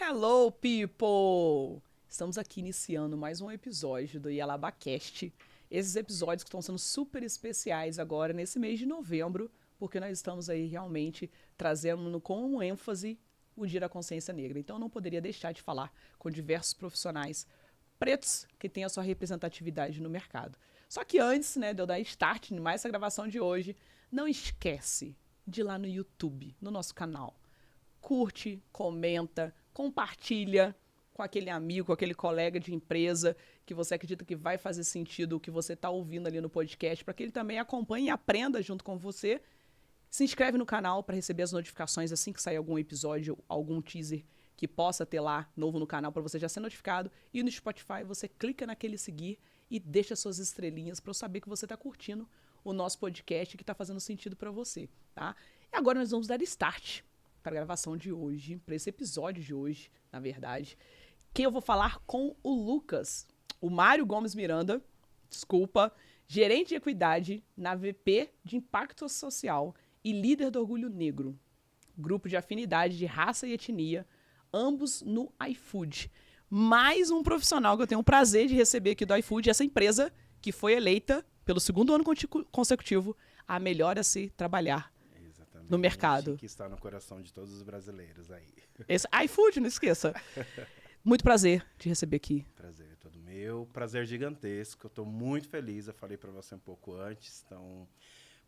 Hello, people! Estamos aqui iniciando mais um episódio do Yalabacast. Esses episódios que estão sendo super especiais agora nesse mês de novembro, porque nós estamos aí realmente trazendo com ênfase o Dia da Consciência Negra. Então eu não poderia deixar de falar com diversos profissionais pretos que têm a sua representatividade no mercado. Só que antes, né, de eu dar start em mais essa gravação de hoje, não esquece de ir lá no YouTube, no nosso canal. Curte, comenta, compartilha com aquele amigo, com aquele colega de empresa que você acredita que vai fazer sentido o que você está ouvindo ali no podcast, para que ele também acompanhe e aprenda junto com você. Se inscreve no canal para receber as notificações assim que sair algum episódio, algum teaser que possa ter lá novo no canal para você já ser notificado. E no Spotify você clica naquele seguir e deixa suas estrelinhas para eu saber que você está curtindo o nosso podcast e que está fazendo sentido para você, tá? E agora nós vamos dar start para a gravação de hoje, para esse episódio de hoje, na verdade, que eu vou falar com o Lucas, o Mário Gomes Miranda, desculpa, gerente de equidade na VP de Impacto Social e líder do Orgulho Negro, grupo de afinidade de raça e etnia, ambos no iFood. Mais um profissional que eu tenho o prazer de receber aqui do iFood, essa empresa que foi eleita pelo segundo ano consecutivo a melhor a se trabalhar no mercado. Que está no coração de todos os brasileiros aí. Esse iFood, não esqueça. Muito prazer te receber aqui. Prazer é todo meu. Prazer gigantesco. Eu estou muito feliz. Eu falei para você um pouco antes. Então,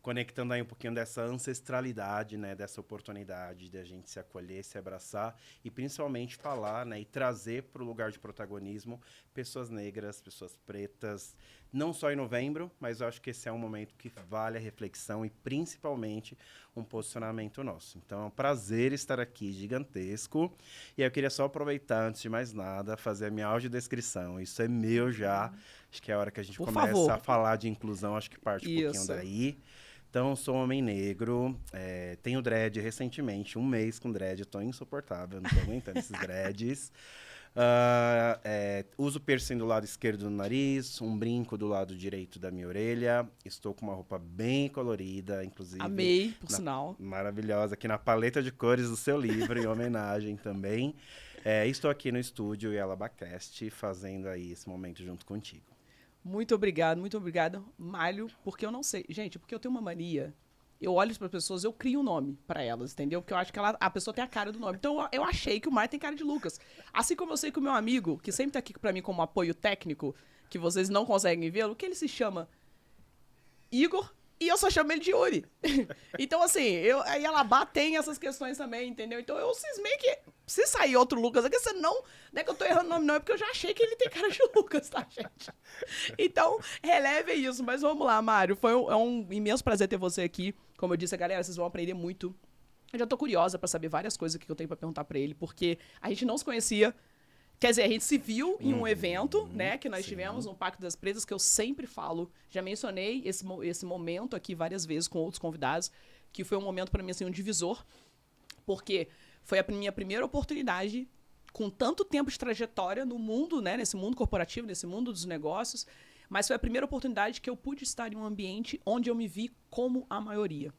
conectando aí um pouquinho dessa ancestralidade, né? Dessa oportunidade de a gente se acolher, se abraçar e principalmente falar, né? E trazer para o lugar de protagonismo pessoas negras, pessoas pretas. Não só em novembro, mas eu acho que esse é um momento que vale a reflexão e principalmente um posicionamento nosso. Então é um prazer estar aqui, gigantesco. E eu queria só aproveitar, antes de mais nada, fazer a minha audiodescrição. Isso é meu já. Acho que é a hora que a gente começa a falar de inclusão, acho que parte um pouquinho daí. Então, sou um homem negro, tenho dread recentemente, um mês com dread, eu tô insuportável, não tô aguentando esses dreads. Uso piercing do lado esquerdo do nariz, um brinco do lado direito da minha orelha. Estou com uma roupa bem colorida, inclusive. Amei, por sinal. Maravilhosa, aqui na paleta de cores do seu livro, em homenagem também. Estou aqui no estúdio Yalabacast, fazendo aí esse momento junto contigo. Muito obrigado, Mário, porque eu não sei. Gente, porque eu tenho uma mania. Eu olho para as pessoas, eu crio um nome para elas, entendeu? Porque eu acho que a pessoa tem a cara do nome. Então eu achei que o Mário tem cara de Lucas. Assim como eu sei que o meu amigo, que sempre tá aqui para mim como apoio técnico, que vocês não conseguem vê-lo, que ele se chama Igor e eu só chamo ele de Yuri. Então, assim, a Yalabá tem essas questões também, entendeu? Então eu cismei que se sair outro Lucas aqui, você não é que eu tô errando o nome, não, é porque eu já achei que ele tem cara de Lucas, tá, gente? Então, releve isso. Mas vamos lá, Mário. É um imenso prazer ter você aqui. Como eu disse, galera, vocês vão aprender muito. Eu já tô curiosa pra saber várias coisas que eu tenho pra perguntar pra ele, porque a gente não se conhecia. Quer dizer, a gente se viu em um evento, né, que nós tivemos no Pacto das Pretas, que eu sempre falo, já mencionei esse momento aqui várias vezes com outros convidados, que foi um momento pra mim, assim, um divisor, porque foi a minha primeira oportunidade, com tanto tempo de trajetória no mundo, né, nesse mundo corporativo, nesse mundo dos negócios, mas foi a primeira oportunidade que eu pude estar em um ambiente onde eu me vi como a maioria.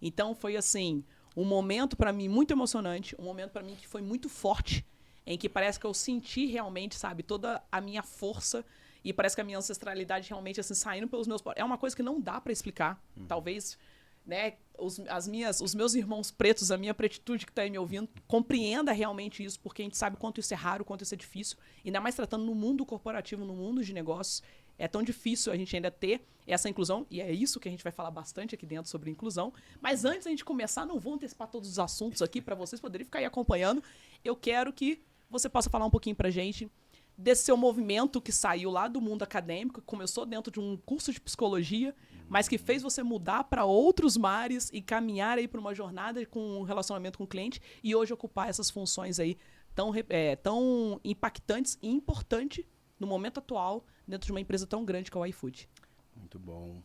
Então foi, assim, um momento pra mim muito emocionante, um momento pra mim que foi muito forte, em que parece que eu senti realmente, sabe, toda a minha força e parece que a minha ancestralidade realmente, assim, saindo pelos meus poros. É uma coisa que não dá pra explicar. Talvez, né, os meus irmãos pretos, a minha pretitude que tá aí me ouvindo, compreenda realmente isso, porque a gente sabe quanto isso é raro, quanto isso é difícil. Ainda mais tratando no mundo corporativo, no mundo de negócios, é tão difícil a gente ainda ter essa inclusão, e é isso que a gente vai falar bastante aqui dentro sobre inclusão. Mas antes da gente começar, não vou antecipar todos os assuntos aqui para vocês poderem ficar aí acompanhando. Eu quero que você possa falar um pouquinho pra gente desse seu movimento que saiu lá do mundo acadêmico, que começou dentro de um curso de psicologia, mas que fez você mudar para outros mares e caminhar aí para uma jornada com um relacionamento com o cliente e hoje ocupar essas funções aí tão impactantes e importantes no momento atual dentro de uma empresa tão grande que é o iFood. Muito bom.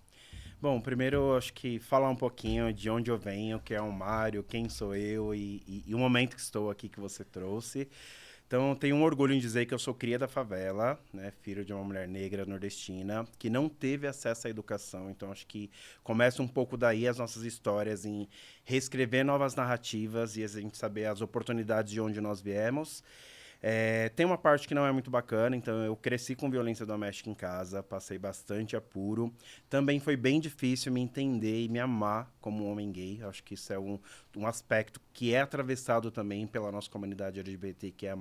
Bom, primeiro acho que falar um pouquinho de onde eu venho, que é o Mário, quem sou eu e o momento que estou aqui que você trouxe. Então, eu tenho um orgulho em dizer que eu sou cria da favela, né? Filho de uma mulher negra nordestina, que não teve acesso à educação. Então, acho que começa um pouco daí as nossas histórias em reescrever novas narrativas e a gente saber as oportunidades de onde nós viemos. Tem uma parte que não é muito bacana, então eu cresci com violência doméstica em casa, passei bastante apuro. Também foi bem difícil me entender e me amar como um homem gay. Acho que isso é um aspecto que é atravessado também pela nossa comunidade LGBTQIA+.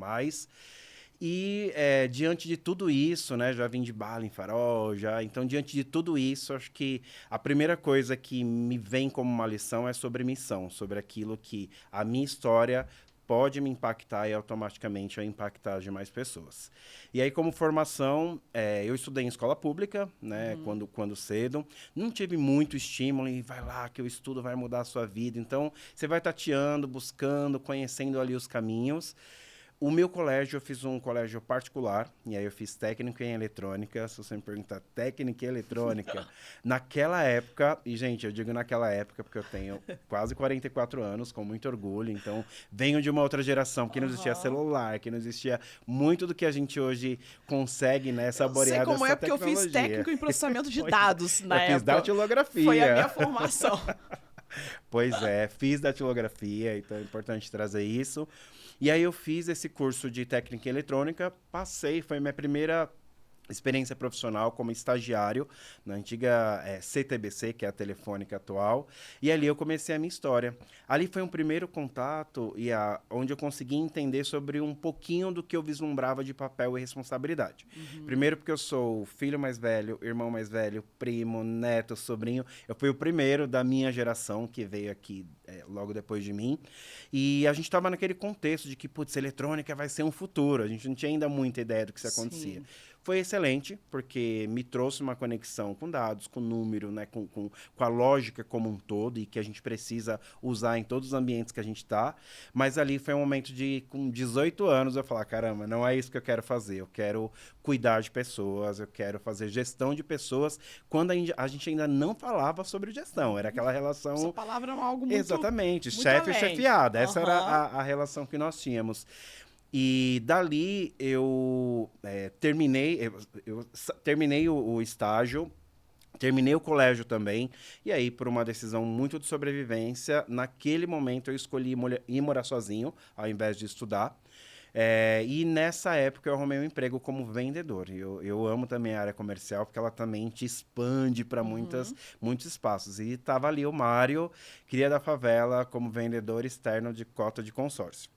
E diante de tudo isso, né, já vim de bala em farol, então diante de tudo isso, acho que a primeira coisa que me vem como uma lição é sobre missão, sobre aquilo que a minha história pode me impactar e automaticamente vai impactar as demais pessoas. E aí, como formação, eu estudei em escola pública, né, quando cedo. Não tive muito estímulo e vai lá que o estudo vai mudar a sua vida. Então, você vai tateando, buscando, conhecendo ali os caminhos. O meu colégio, eu fiz um colégio particular, e aí eu fiz técnico em eletrônica. Se você me perguntar técnica em eletrônica, naquela época, e gente, eu digo naquela época porque eu tenho quase 44 anos, com muito orgulho, então venho de uma outra geração que não existia celular, que não existia muito do que a gente hoje consegue, né, saborear dessa tecnologia. Eu sei como é porque eu fiz técnico em processamento de dados na época. Eu fiz datilografia. Foi a minha formação. Pois é, fiz datilografia, então é importante trazer isso. E aí eu fiz esse curso de técnica em eletrônica, passei, foi minha primeira experiência profissional como estagiário na antiga CTBC, que é a Telefônica atual, e ali eu comecei a minha história. Ali foi um primeiro contato onde eu consegui entender sobre um pouquinho do que eu vislumbrava de papel e responsabilidade. Primeiro porque eu sou filho mais velho, irmão mais velho, primo, neto, sobrinho. Eu fui o primeiro da minha geração que veio aqui logo depois de mim. E a gente estava naquele contexto de que, putz, eletrônica vai ser um futuro. A gente não tinha ainda muita ideia do que isso acontecia. Foi excelente, porque me trouxe uma conexão com dados, com número, né, com a lógica como um todo e que a gente precisa usar em todos os ambientes que a gente está. Mas ali foi um momento de, com 18 anos, eu falar, caramba, não é isso que eu quero fazer. Eu quero cuidar de pessoas, eu quero fazer gestão de pessoas, quando a gente ainda não falava sobre gestão. Era aquela relação... Essa palavra era algo muito... Exatamente, muito chefe e além. chefiada. Essa era a relação que nós tínhamos. E dali eu terminei o estágio, terminei o colégio também, e aí por uma decisão muito de sobrevivência, naquele momento eu escolhi ir morar sozinho, ao invés de estudar. E nessa época eu arrumei um emprego como vendedor. Eu amo também a área comercial, porque ela também te expande para muitos espaços. E estava ali o Mário, cria da favela, como vendedor externo de cota de consórcio.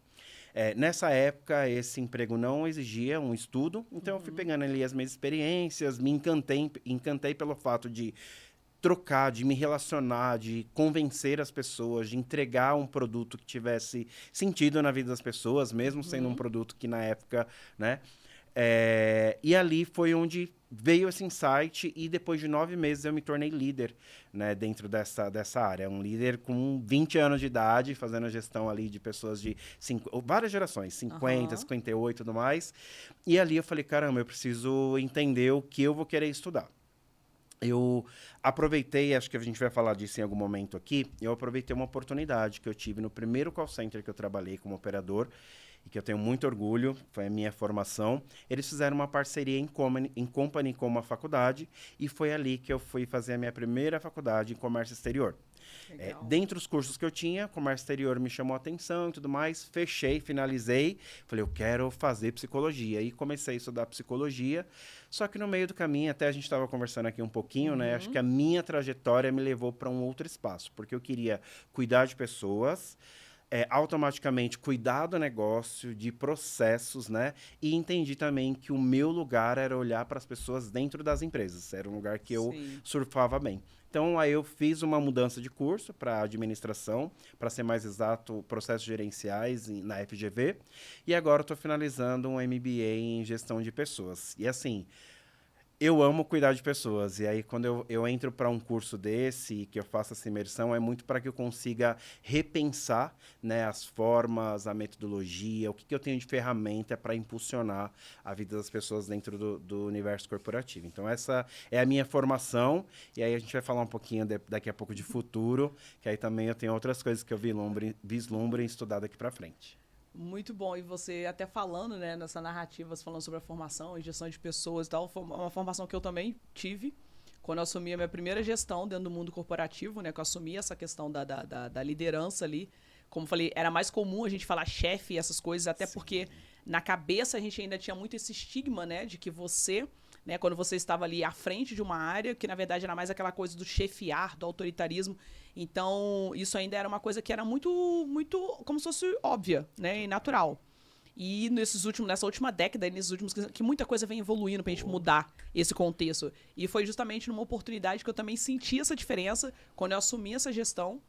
Nessa época, esse emprego não exigia um estudo, então eu fui pegando ali as minhas experiências, me encantei pelo fato de trocar, de me relacionar, de convencer as pessoas, de entregar um produto que tivesse sentido na vida das pessoas, mesmo sendo um produto que na época, né? E ali foi onde veio esse insight e depois de 9 meses eu me tornei líder, né, dentro dessa área. Um líder com 20 anos de idade, fazendo a gestão ali de pessoas de várias gerações, 50, 58 e tudo mais. E ali eu falei, caramba, eu preciso entender o que eu vou querer estudar. Eu aproveitei, acho que a gente vai falar disso em algum momento aqui, eu aproveitei uma oportunidade que eu tive no primeiro call center que eu trabalhei como operador, e que eu tenho muito orgulho, foi a minha formação. Eles fizeram uma parceria em company com uma faculdade, e foi ali que eu fui fazer a minha primeira faculdade em comércio exterior. Dentre os cursos que eu tinha, comércio exterior me chamou a atenção e tudo mais, finalizei, falei, eu quero fazer psicologia, e comecei a estudar psicologia, só que no meio do caminho, até a gente estava conversando aqui um pouquinho, né, acho que a minha trajetória me levou para um outro espaço, porque eu queria cuidar de pessoas, automaticamente cuidar do negócio, de processos, né? E entendi também que o meu lugar era olhar para as pessoas dentro das empresas. Era um lugar que eu surfava bem. Então, aí eu fiz uma mudança de curso para administração, para ser mais exato, processos gerenciais na FGV. E agora estou finalizando um MBA em gestão de pessoas. E assim, eu amo cuidar de pessoas. E aí, quando eu entro para um curso desse, que eu faço essa imersão, é muito para que eu consiga repensar, né, as formas, a metodologia, o que eu tenho de ferramenta para impulsionar a vida das pessoas dentro do universo corporativo. Então, essa é a minha formação. E aí, a gente vai falar um pouquinho daqui a pouco de futuro, que aí também eu tenho outras coisas que eu vislumbro em estudar daqui para frente. Muito bom. E você até falando, né, nessa narrativa, você falando sobre a formação e gestão de pessoas e tal, foi uma formação que eu também tive quando eu assumi a minha primeira gestão dentro do mundo corporativo, né, que eu assumi essa questão da liderança ali. Como eu falei, era mais comum a gente falar chefe e essas coisas, até Sim. porque na cabeça a gente ainda tinha muito esse estigma, né, de que você, né, quando você estava ali à frente de uma área, que na verdade era mais aquela coisa do chefiar, do autoritarismo. Então, isso ainda era uma coisa que era muito, muito, como se fosse óbvia, né, e natural. E nessa última década, nesses últimos que muita coisa vem evoluindo pra gente mudar esse contexto. E foi justamente numa oportunidade que eu também senti essa diferença quando eu assumi essa gestão.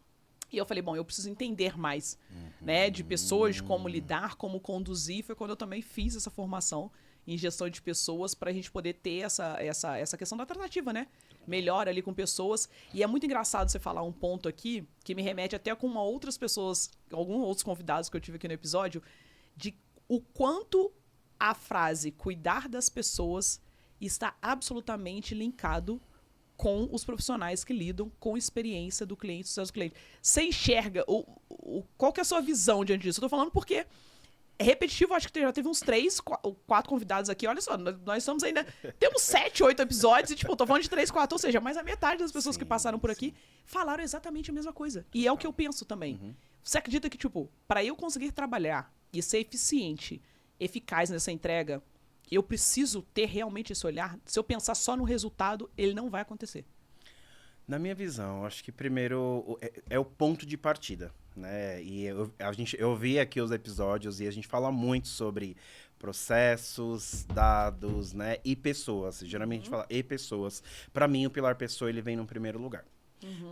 E eu falei, bom, eu preciso entender mais, né, de pessoas, de como lidar, como conduzir. Foi quando eu também fiz essa formação em gestão de pessoas para a gente poder ter essa questão da tratativa, né? Melhor ali com pessoas. E é muito engraçado você falar um ponto aqui que me remete até com outras pessoas, alguns outros convidados que eu tive aqui no episódio, de o quanto a frase cuidar das pessoas está absolutamente linkado com os profissionais que lidam com a experiência do cliente, dos seus clientes. Você enxerga qual que é a sua visão diante disso? Eu tô falando porque é repetitivo, acho que já teve uns 3, 4 convidados aqui. Olha só, nós estamos ainda... Temos 7, 8 episódios e, tipo, eu tô falando de 3, 4. Ou seja, mais a metade das pessoas que passaram por aqui falaram exatamente a mesma coisa. E é o que eu penso também. Você acredita que, tipo, para eu conseguir trabalhar e ser eficiente, eficaz nessa entrega, eu preciso ter realmente esse olhar? Se eu pensar só no resultado, ele não vai acontecer. Na minha visão, acho que primeiro é o ponto de partida, né? E eu vi aqui os episódios e a gente fala muito sobre processos, dados, né? E pessoas. Geralmente a gente fala e pessoas. Para mim, o pilar pessoa, ele vem no primeiro lugar.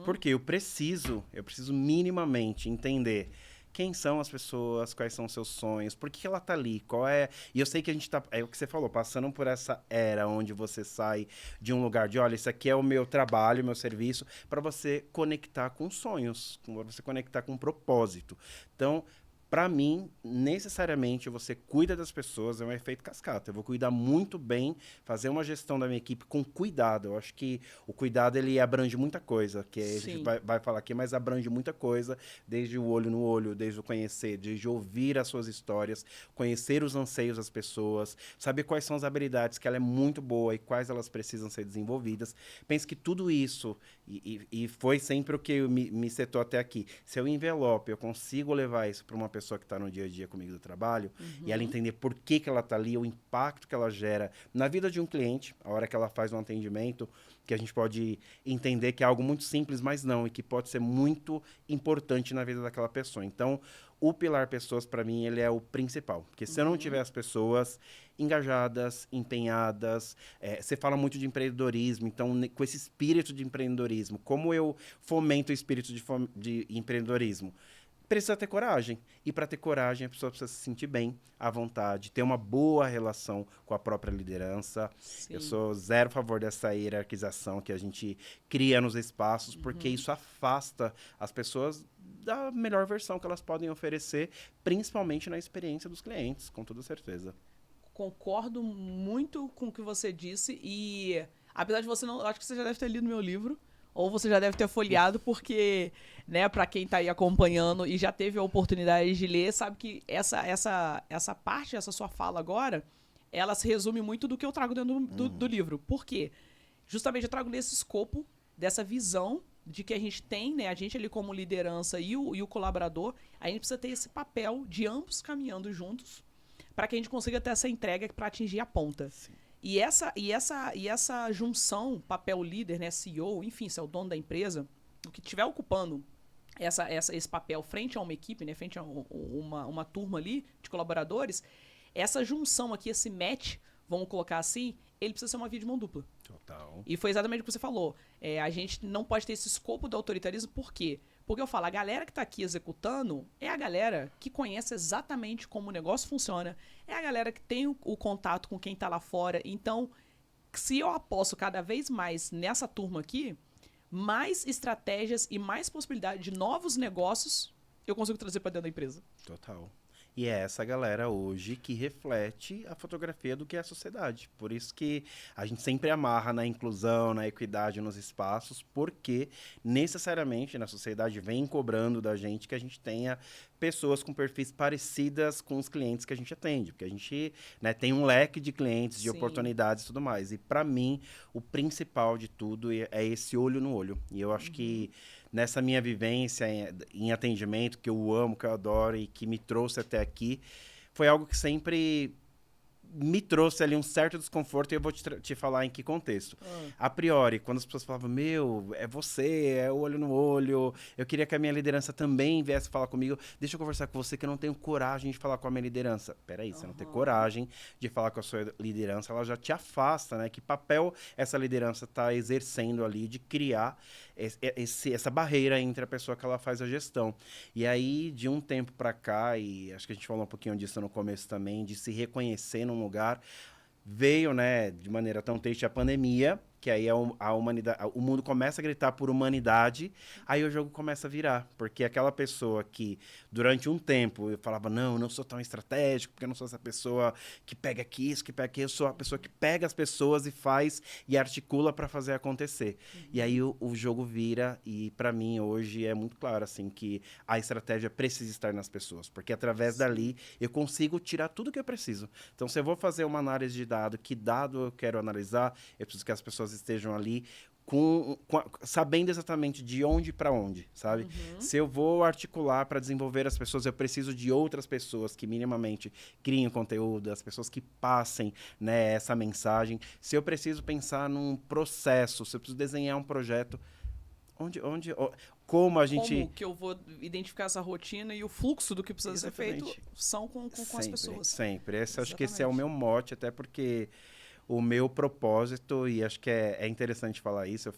Porque eu preciso minimamente entender quem são as pessoas, quais são os seus sonhos, por que ela tá ali, qual é... E eu sei que a gente tá, é o que você falou, passando por essa era onde você sai de um lugar de, olha, isso aqui é o meu trabalho, meu serviço, para você conectar com sonhos, para você conectar com propósito. Então, para mim, necessariamente, você cuida das pessoas, é um efeito cascata. Eu vou cuidar muito bem, fazer uma gestão da minha equipe com cuidado. Eu acho que o cuidado, ele abrange muita coisa, que a gente vai falar aqui, mas abrange muita coisa, desde o olho no olho, desde o conhecer, desde ouvir as suas histórias, conhecer os anseios das pessoas, saber quais são as habilidades que ela é muito boa e quais elas precisam ser desenvolvidas. Penso que tudo isso, e foi sempre o que me setou até aqui, se eu envelope, eu consigo levar isso para uma pessoa que está no dia a dia comigo do trabalho, e ela entender por que ela está ali, o impacto que ela gera na vida de um cliente, a hora que ela faz um atendimento, que a gente pode entender que é algo muito simples, mas não, e que pode ser muito importante na vida daquela pessoa. Então, o pilar pessoas, para mim, ele é o principal. Porque se eu não tiver as pessoas engajadas, empenhadas, você fala muito de empreendedorismo, então, com esse espírito de empreendedorismo, como eu fomento o espírito de empreendedorismo? Precisa ter coragem. E para ter coragem, a pessoa precisa se sentir bem, à vontade, ter uma boa relação com a própria liderança. Sim. Eu sou zero a favor dessa hierarquização que a gente cria nos espaços, porque isso afasta as pessoas da melhor versão que elas podem oferecer, principalmente na experiência dos clientes, com toda certeza. Concordo muito com o que você disse e, apesar de você não... Acho que você já deve ter lido meu livro, ou você já deve ter folheado, porque, né, para quem tá aí acompanhando e já teve a oportunidade de ler, sabe que essa parte, essa sua fala agora, ela se resume muito do que eu trago dentro do livro. Por quê? Justamente eu trago nesse escopo dessa visão de que a gente tem, né, a gente ali como liderança e o colaborador, a gente precisa ter esse papel de ambos caminhando juntos para que a gente consiga ter essa entrega para atingir a ponta. Sim. E essa junção, papel líder, né, CEO, enfim, se é o dono da empresa, o que estiver ocupando esse papel frente a uma equipe, né, frente a uma turma ali de colaboradores, essa junção aqui, esse match, vamos colocar assim, ele precisa ser uma via de mão dupla. Total. E foi exatamente o que você falou. A gente não pode ter esse escopo do autoritarismo, por quê? Porque eu falo, a galera que está aqui executando é a galera que conhece exatamente como o negócio funciona, é a galera que tem o contato com quem está lá fora. Então, se eu aposto cada vez mais nessa turma aqui, mais estratégias e mais possibilidade de novos negócios eu consigo trazer para dentro da empresa. Total. E é essa galera hoje que reflete a fotografia do que é a sociedade. Por isso que a gente sempre amarra na inclusão, na equidade nos espaços, porque necessariamente na sociedade vem cobrando da gente que a gente tenha pessoas com perfis parecidas com os clientes que a gente atende. Porque a gente, né, tem um leque de clientes, de Sim. oportunidades e tudo mais. E para mim, o principal de tudo é esse olho no olho. E eu acho que nessa minha vivência em atendimento, que eu amo, que eu adoro e que me trouxe até aqui, foi algo que sempre me trouxe ali um certo desconforto, e eu vou te falar em que contexto. A priori, quando as pessoas falavam, meu, é você, é o olho no olho, eu queria que a minha liderança também viesse falar comigo, deixa eu conversar com você que eu não tenho coragem de falar com a minha liderança. Peraí, você não tem coragem de falar com a sua liderança, ela já te afasta, né? Que papel essa liderança está exercendo ali de criar essa barreira entre a pessoa que ela faz a gestão. E aí, de um tempo para cá, e acho que a gente falou um pouquinho disso no começo também, de se reconhecer num lugar, veio, né, de maneira tão triste a pandemia, que aí a humanidade, o mundo começa a gritar por humanidade, aí o jogo começa a virar, porque aquela pessoa que durante um tempo eu falava, não, eu não sou tão estratégico, porque eu não sou essa pessoa que pega aqui, isso, que pega aqui, eu sou a pessoa que pega as pessoas e faz e articula para fazer acontecer. E aí o jogo vira, e para mim hoje é muito claro assim que a estratégia precisa estar nas pessoas, porque através dali eu consigo tirar tudo que eu preciso. Então, se eu vou fazer uma análise de dado, que dado eu quero analisar, eu preciso que as pessoas estejam ali sabendo exatamente de onde para onde, sabe? Se eu vou articular para desenvolver as pessoas, eu preciso de outras pessoas que minimamente criem conteúdo, as pessoas que passem, né, essa mensagem. Se eu preciso pensar num processo, se eu preciso desenhar um projeto, como a gente... Como que eu vou identificar essa rotina e o fluxo do que precisa ser feito são com as pessoas. Sempre. Acho que esse é o meu mote, até porque o meu propósito, e acho que é interessante falar isso,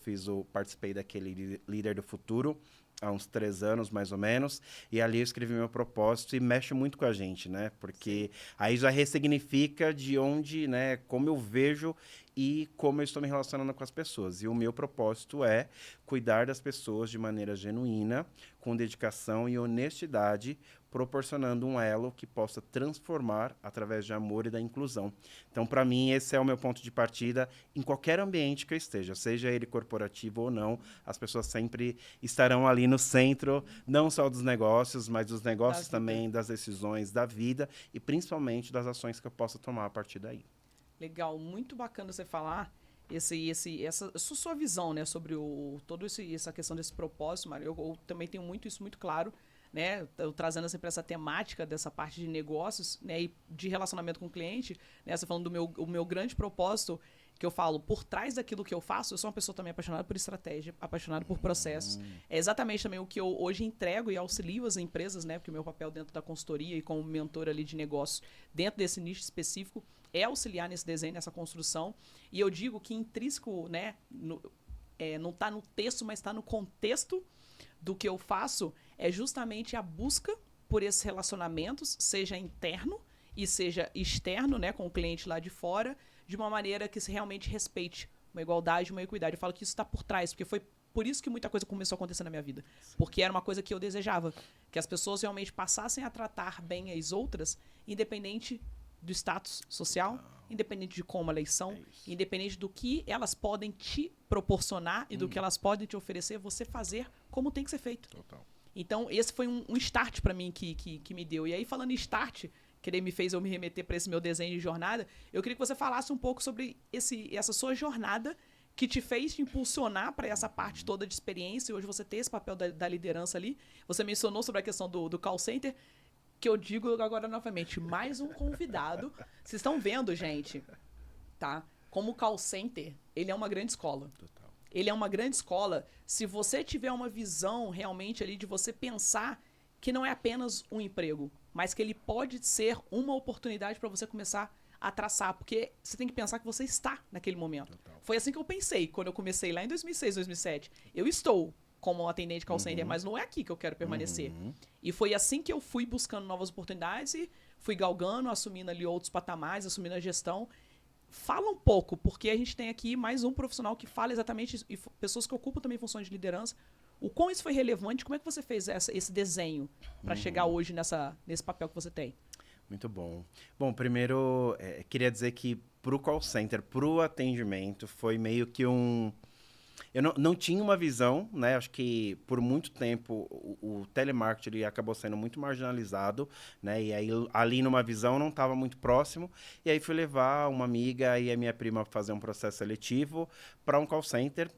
participei daquele Líder do Futuro há uns 3 anos, mais ou menos, e ali eu escrevi meu propósito e mexe muito com a gente, né? Porque aí já ressignifica de onde, né, como eu vejo e como eu estou me relacionando com as pessoas. E o meu propósito é cuidar das pessoas de maneira genuína, com dedicação e honestidade, proporcionando um elo que possa transformar através de amor e da inclusão. Então, para mim, esse é o meu ponto de partida em qualquer ambiente que eu esteja, seja ele corporativo ou não, as pessoas sempre estarão ali no centro, não só dos negócios, mas dos negócios também, das decisões, da vida e principalmente das ações que eu possa tomar a partir daí. Legal, muito bacana você falar essa sua visão, né, sobre essa questão desse propósito, Mário. Eu também tenho isso muito claro, né, eu trazendo sempre essa temática dessa parte de negócios, né, e de relacionamento com o cliente, né, você falando o meu grande propósito, que eu falo, por trás daquilo que eu faço, eu sou uma pessoa também apaixonada por estratégia, apaixonada por processos. É exatamente também o que eu hoje entrego e auxilio as empresas, né, porque o meu papel dentro da consultoria e como mentor ali de negócios, dentro desse nicho específico, é auxiliar nesse desenho, nessa construção. E eu digo que intrínseco, né, não está no texto, mas está no contexto do que eu faço, é justamente a busca por esses relacionamentos, seja interno e seja externo, né, com o cliente lá de fora, de uma maneira que se realmente respeite uma igualdade, uma equidade. Eu falo que isso está por trás, porque foi por isso que muita coisa começou a acontecer na minha vida. Porque era uma coisa que eu desejava, que as pessoas realmente passassem a tratar bem as outras, independente do status social, independente de como elas são, independente do que elas podem te proporcionar e do que elas podem te oferecer, você fazer como tem que ser feito. Total. Então, esse foi um start para mim que me deu. E aí, falando em start, que ele me fez eu me remeter para esse meu desenho de jornada, eu queria que você falasse um pouco sobre essa sua jornada que te fez te impulsionar para essa parte toda de experiência e hoje você ter esse papel da liderança ali. Você mencionou sobre a questão do call center, que eu digo agora novamente, mais um convidado. Vocês estão vendo, gente, tá? Como o call center, ele é uma grande escola. Total. Ele é uma grande escola se você tiver uma visão realmente ali de você pensar que não é apenas um emprego, mas que ele pode ser uma oportunidade para você começar a traçar, porque você tem que pensar que você está naquele momento. Total. Foi assim que eu pensei quando eu comecei lá em 2006, 2007. Eu estou como atendente call center, mas não é aqui que eu quero permanecer. E foi assim que eu fui buscando novas oportunidades e fui galgando, assumindo ali outros patamares, assumindo a gestão. Fala um pouco, porque a gente tem aqui mais um profissional que fala exatamente isso, e pessoas que ocupam também funções de liderança. O quão isso foi relevante, como é que você fez esse desenho para chegar hoje nesse papel que você tem? Muito bom. Bom, primeiro, queria dizer que pro call center, pro atendimento, foi meio que um... Eu não tinha uma visão, né? Acho que por muito tempo o telemarketing ele acabou sendo muito marginalizado, né? E aí ali numa visão não estava muito próximo. E aí fui levar uma amiga e a minha prima para fazer um processo seletivo para um call center,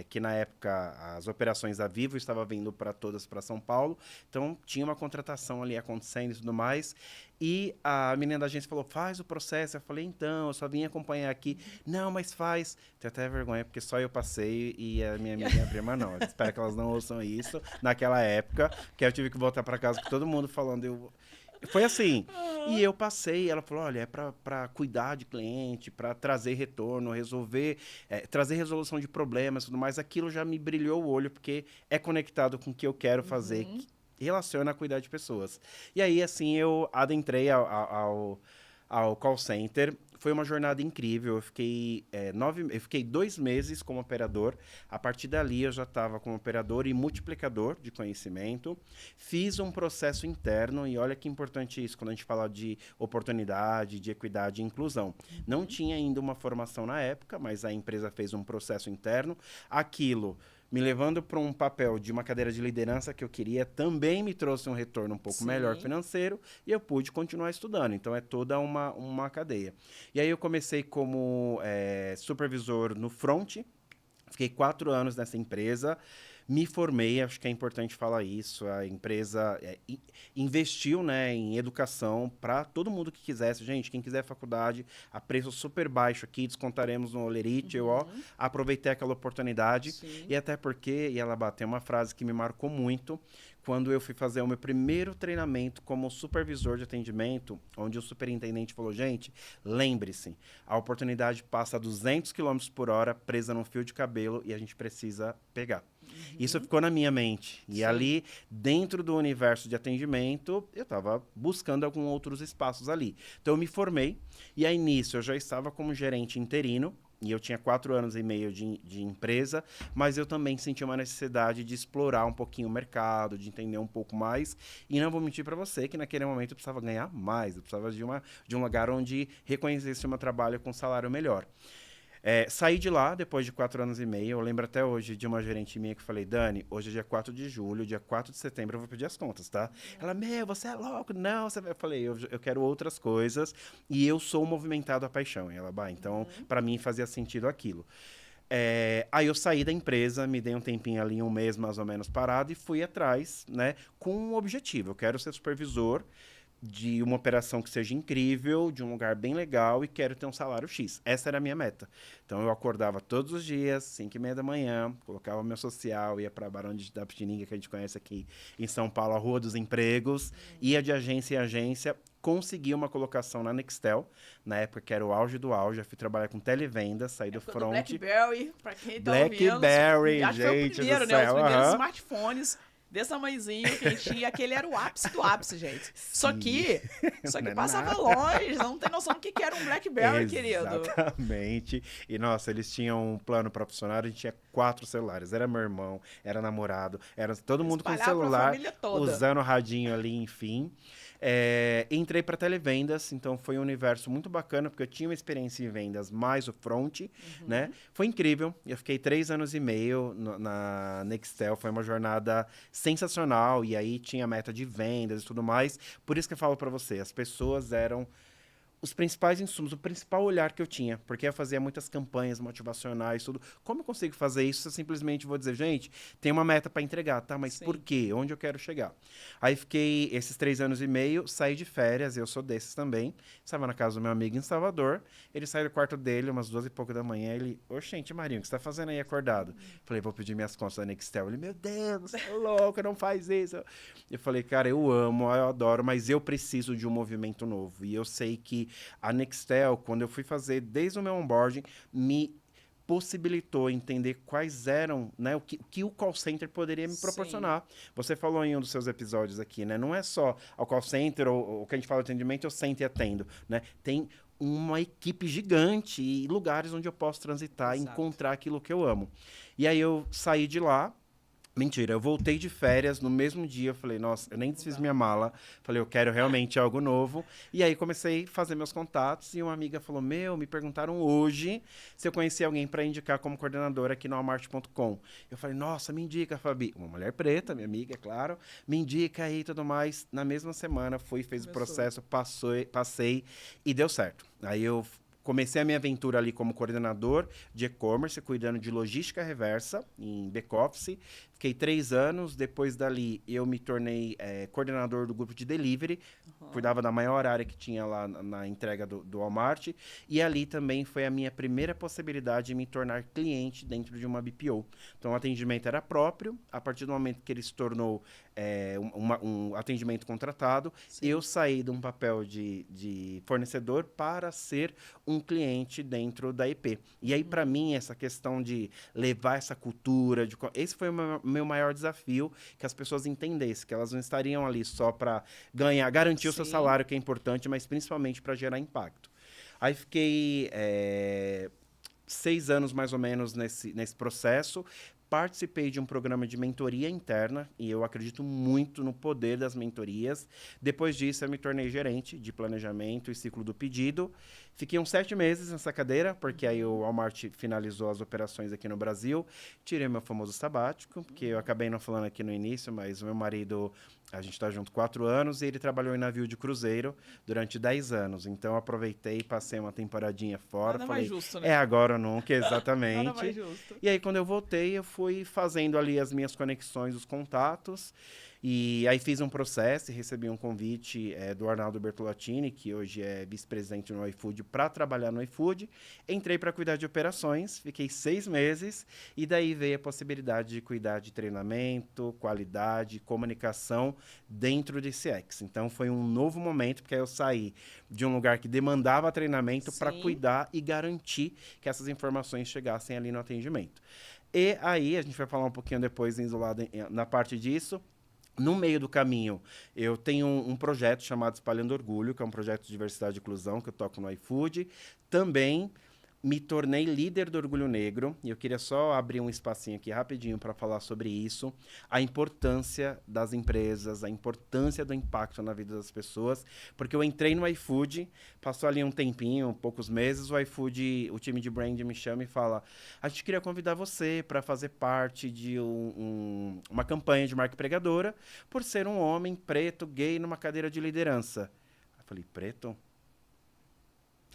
que na época as operações da Vivo estavam vindo para todas para São Paulo. Então tinha uma contratação ali acontecendo e tudo mais. E a menina da agência falou, faz o processo. Eu falei, então, eu só vim acompanhar aqui. Não, mas faz. Tenho até vergonha, porque só eu passei e a minha amiga e a prima não. Eu espero que elas não ouçam isso naquela época, que eu tive que voltar para casa com todo mundo falando. Foi assim. E eu passei, ela falou, olha, é para cuidar de cliente, para trazer retorno, resolver, trazer resolução de problemas e tudo mais. Aquilo já me brilhou o olho, porque é conectado com o que eu quero fazer, relaciona a cuidar de pessoas. E aí, assim, eu adentrei ao call center. Foi uma jornada incrível. Eu fiquei 2 meses como operador. A partir dali, eu já estava como operador e multiplicador de conhecimento. Fiz um processo interno, e olha que importante isso, quando a gente fala de oportunidade, de equidade e inclusão. Não tinha ainda uma formação na época, mas a empresa fez um processo interno. Aquilo me levando para um papel de uma cadeira de liderança que eu queria, também me trouxe um retorno um pouco melhor financeiro e eu pude continuar estudando. Então, é toda uma cadeia. E aí, eu comecei como supervisor no front, fiquei 4 anos nessa empresa, me formei, acho que é importante falar isso, a empresa investiu, né, em educação para todo mundo que quisesse. Gente, quem quiser faculdade, a preço super baixo aqui, descontaremos no Olerite, aproveitei aquela oportunidade. Sim. E até porque, e ela bateu uma frase que me marcou muito, quando eu fui fazer o meu primeiro treinamento como supervisor de atendimento, onde o superintendente falou, gente, lembre-se, a oportunidade passa a 200 km por hora presa num fio de cabelo e a gente precisa pegar. Isso ficou na minha mente. E ali, dentro do universo de atendimento, eu estava buscando alguns outros espaços ali. Então, eu me formei e, a início, eu já estava como gerente interino. E eu tinha 4 anos e meio de empresa, mas eu também senti uma necessidade de explorar um pouquinho o mercado, de entender um pouco mais. E não vou mentir para você que naquele momento eu precisava ganhar mais, eu precisava de um lugar onde reconhecesse o meu trabalho com um salário melhor. Saí de lá depois de 4 anos e meio. Eu lembro até hoje de uma gerente minha que eu falei, Dani, hoje é dia 4 de julho, dia 4 de setembro eu vou pedir as contas, tá? Ela, você é louco? Não, você vai... Eu falei, eu quero outras coisas e eu sou movimentado à paixão. E ela, então, para mim fazia sentido aquilo. Aí eu saí da empresa, me dei um tempinho ali, 1 mês mais ou menos parado e fui atrás, né, com um objetivo. Eu quero ser supervisor de uma operação que seja incrível, de um lugar bem legal e quero ter um salário X. Essa era a minha meta. Então, eu acordava todos os dias, 5h30 da manhã, colocava meu social, ia para Barão da Pitininga, que a gente conhece aqui em São Paulo, a Rua dos Empregos, ia de agência em agência, consegui uma colocação na Nextel, na época que era o auge do auge, eu fui trabalhar com televendas, saí do front. BlackBerry, para quem tá BlackBerry, ouvindo, acho que foi o primeiro, do céu, né? Os primeiros smartphones desse tamanhozinho que a gente tinha, aquele era o ápice do ápice, gente. Só que passava longe, não tem noção do que era um BlackBerry, querido. Exatamente. E, nossa, eles tinham um plano para funcionário, a gente tinha 4 celulares. Era meu irmão, era namorado, era todo mundo com celular, usando o radinho ali, enfim. Entrei para televendas, então foi um universo muito bacana, porque eu tinha uma experiência em vendas mais o front, né? Foi incrível. Eu fiquei 3 anos e meio na Nextel, foi uma jornada sensacional, e aí tinha meta de vendas e tudo mais. Por isso que eu falo para você, as pessoas eram os principais insumos, o principal olhar que eu tinha, porque eu fazia muitas campanhas motivacionais, tudo. Como eu consigo fazer isso? Eu simplesmente vou dizer, gente, tem uma meta para entregar, tá? Mas por quê? Onde eu quero chegar? Aí fiquei esses 3 anos e meio, saí de férias, eu sou desses também, estava na casa do meu amigo em Salvador, ele saiu do quarto dele, umas 2 e pouco da manhã, ele, gente, Marinho, o que você tá fazendo aí acordado? Falei, vou pedir minhas contas da Nextel. Ele, meu Deus, você é louco, não faz isso. Eu falei, cara, eu amo, eu adoro, mas eu preciso de um movimento novo, e eu sei que a Nextel, quando eu fui fazer desde o meu onboarding, me possibilitou entender quais eram, né, o que o call center poderia me proporcionar. Você falou em um dos seus episódios aqui, né? Não é só o call center ou o que a gente fala de atendimento, eu sento e atendo, né? Tem uma equipe gigante e lugares onde eu posso transitar e encontrar aquilo que eu amo. E aí eu saí de lá, Mentira, eu voltei de férias no mesmo dia. Eu falei, nossa, eu nem desfiz minha mala. Falei, eu quero realmente algo novo. E aí comecei a fazer meus contatos. E uma amiga falou, me perguntaram hoje se eu conhecia alguém para indicar como coordenadora aqui no Walmart.com. Eu falei, nossa, me indica, Fabi. Uma mulher preta, minha amiga, é claro. Me indica aí e tudo mais. Na mesma semana, fez o processo, passei e deu certo. Aí eu comecei a minha aventura ali como coordenador de e-commerce, cuidando de logística reversa em back-office. Fiquei 3 anos. Depois dali, eu me tornei coordenador do grupo de delivery. Cuidava da maior área que tinha lá na entrega do Walmart. E ali também foi a minha primeira possibilidade de me tornar cliente dentro de uma BPO. Então, o atendimento era próprio. A partir do momento que ele se tornou um atendimento contratado, sim, eu saí de um papel de fornecedor para ser um cliente dentro da EP. E aí, para mim, essa questão de levar essa cultura, esse foi o meu maior desafio, que as pessoas entendessem que elas não estariam ali só para garantir, sim, o seu salário, que é importante, mas principalmente para gerar impacto. Aí fiquei 6 anos mais ou menos nesse processo. Participei de um programa de mentoria interna e eu acredito muito no poder das mentorias. Depois disso, eu me tornei gerente de planejamento e ciclo do pedido. Fiquei uns 7 meses nessa cadeira, porque aí o Walmart finalizou as operações aqui no Brasil. Tirei meu famoso sabático, porque eu acabei não falando aqui no início, mas o meu marido, a gente está junto 4 anos e ele trabalhou em navio de cruzeiro durante 10 anos. Então, eu aproveitei e passei uma temporadinha fora. Nada falei, mais justo, né? é agora ou nunca, exatamente. Nada mais justo. E aí, quando eu voltei, eu fui fazendo ali as minhas conexões, os contatos. E aí fiz um processo e recebi um convite do Arnaldo Bertolottini, que hoje é vice-presidente no iFood, para trabalhar no iFood. Entrei para cuidar de operações, fiquei 6 meses e daí veio a possibilidade de cuidar de treinamento, qualidade, comunicação dentro de CX. Então foi um novo momento, porque aí eu saí de um lugar que demandava treinamento para cuidar e garantir que essas informações chegassem ali no atendimento. E aí, a gente vai falar um pouquinho depois, isolado na parte disso. No meio do caminho, eu tenho um projeto chamado Espalhando Orgulho, que é um projeto de diversidade e inclusão que eu toco no iFood. Também me tornei líder do Orgulho Negro, e eu queria só abrir um espacinho aqui rapidinho para falar sobre isso, a importância das empresas, a importância do impacto na vida das pessoas, porque eu entrei no iFood, passou ali um tempinho, poucos meses, o iFood, o time de brand me chama e fala, a gente queria convidar você para fazer parte de uma campanha de marca empregadora, por ser um homem preto, gay, numa cadeira de liderança. Eu falei, preto?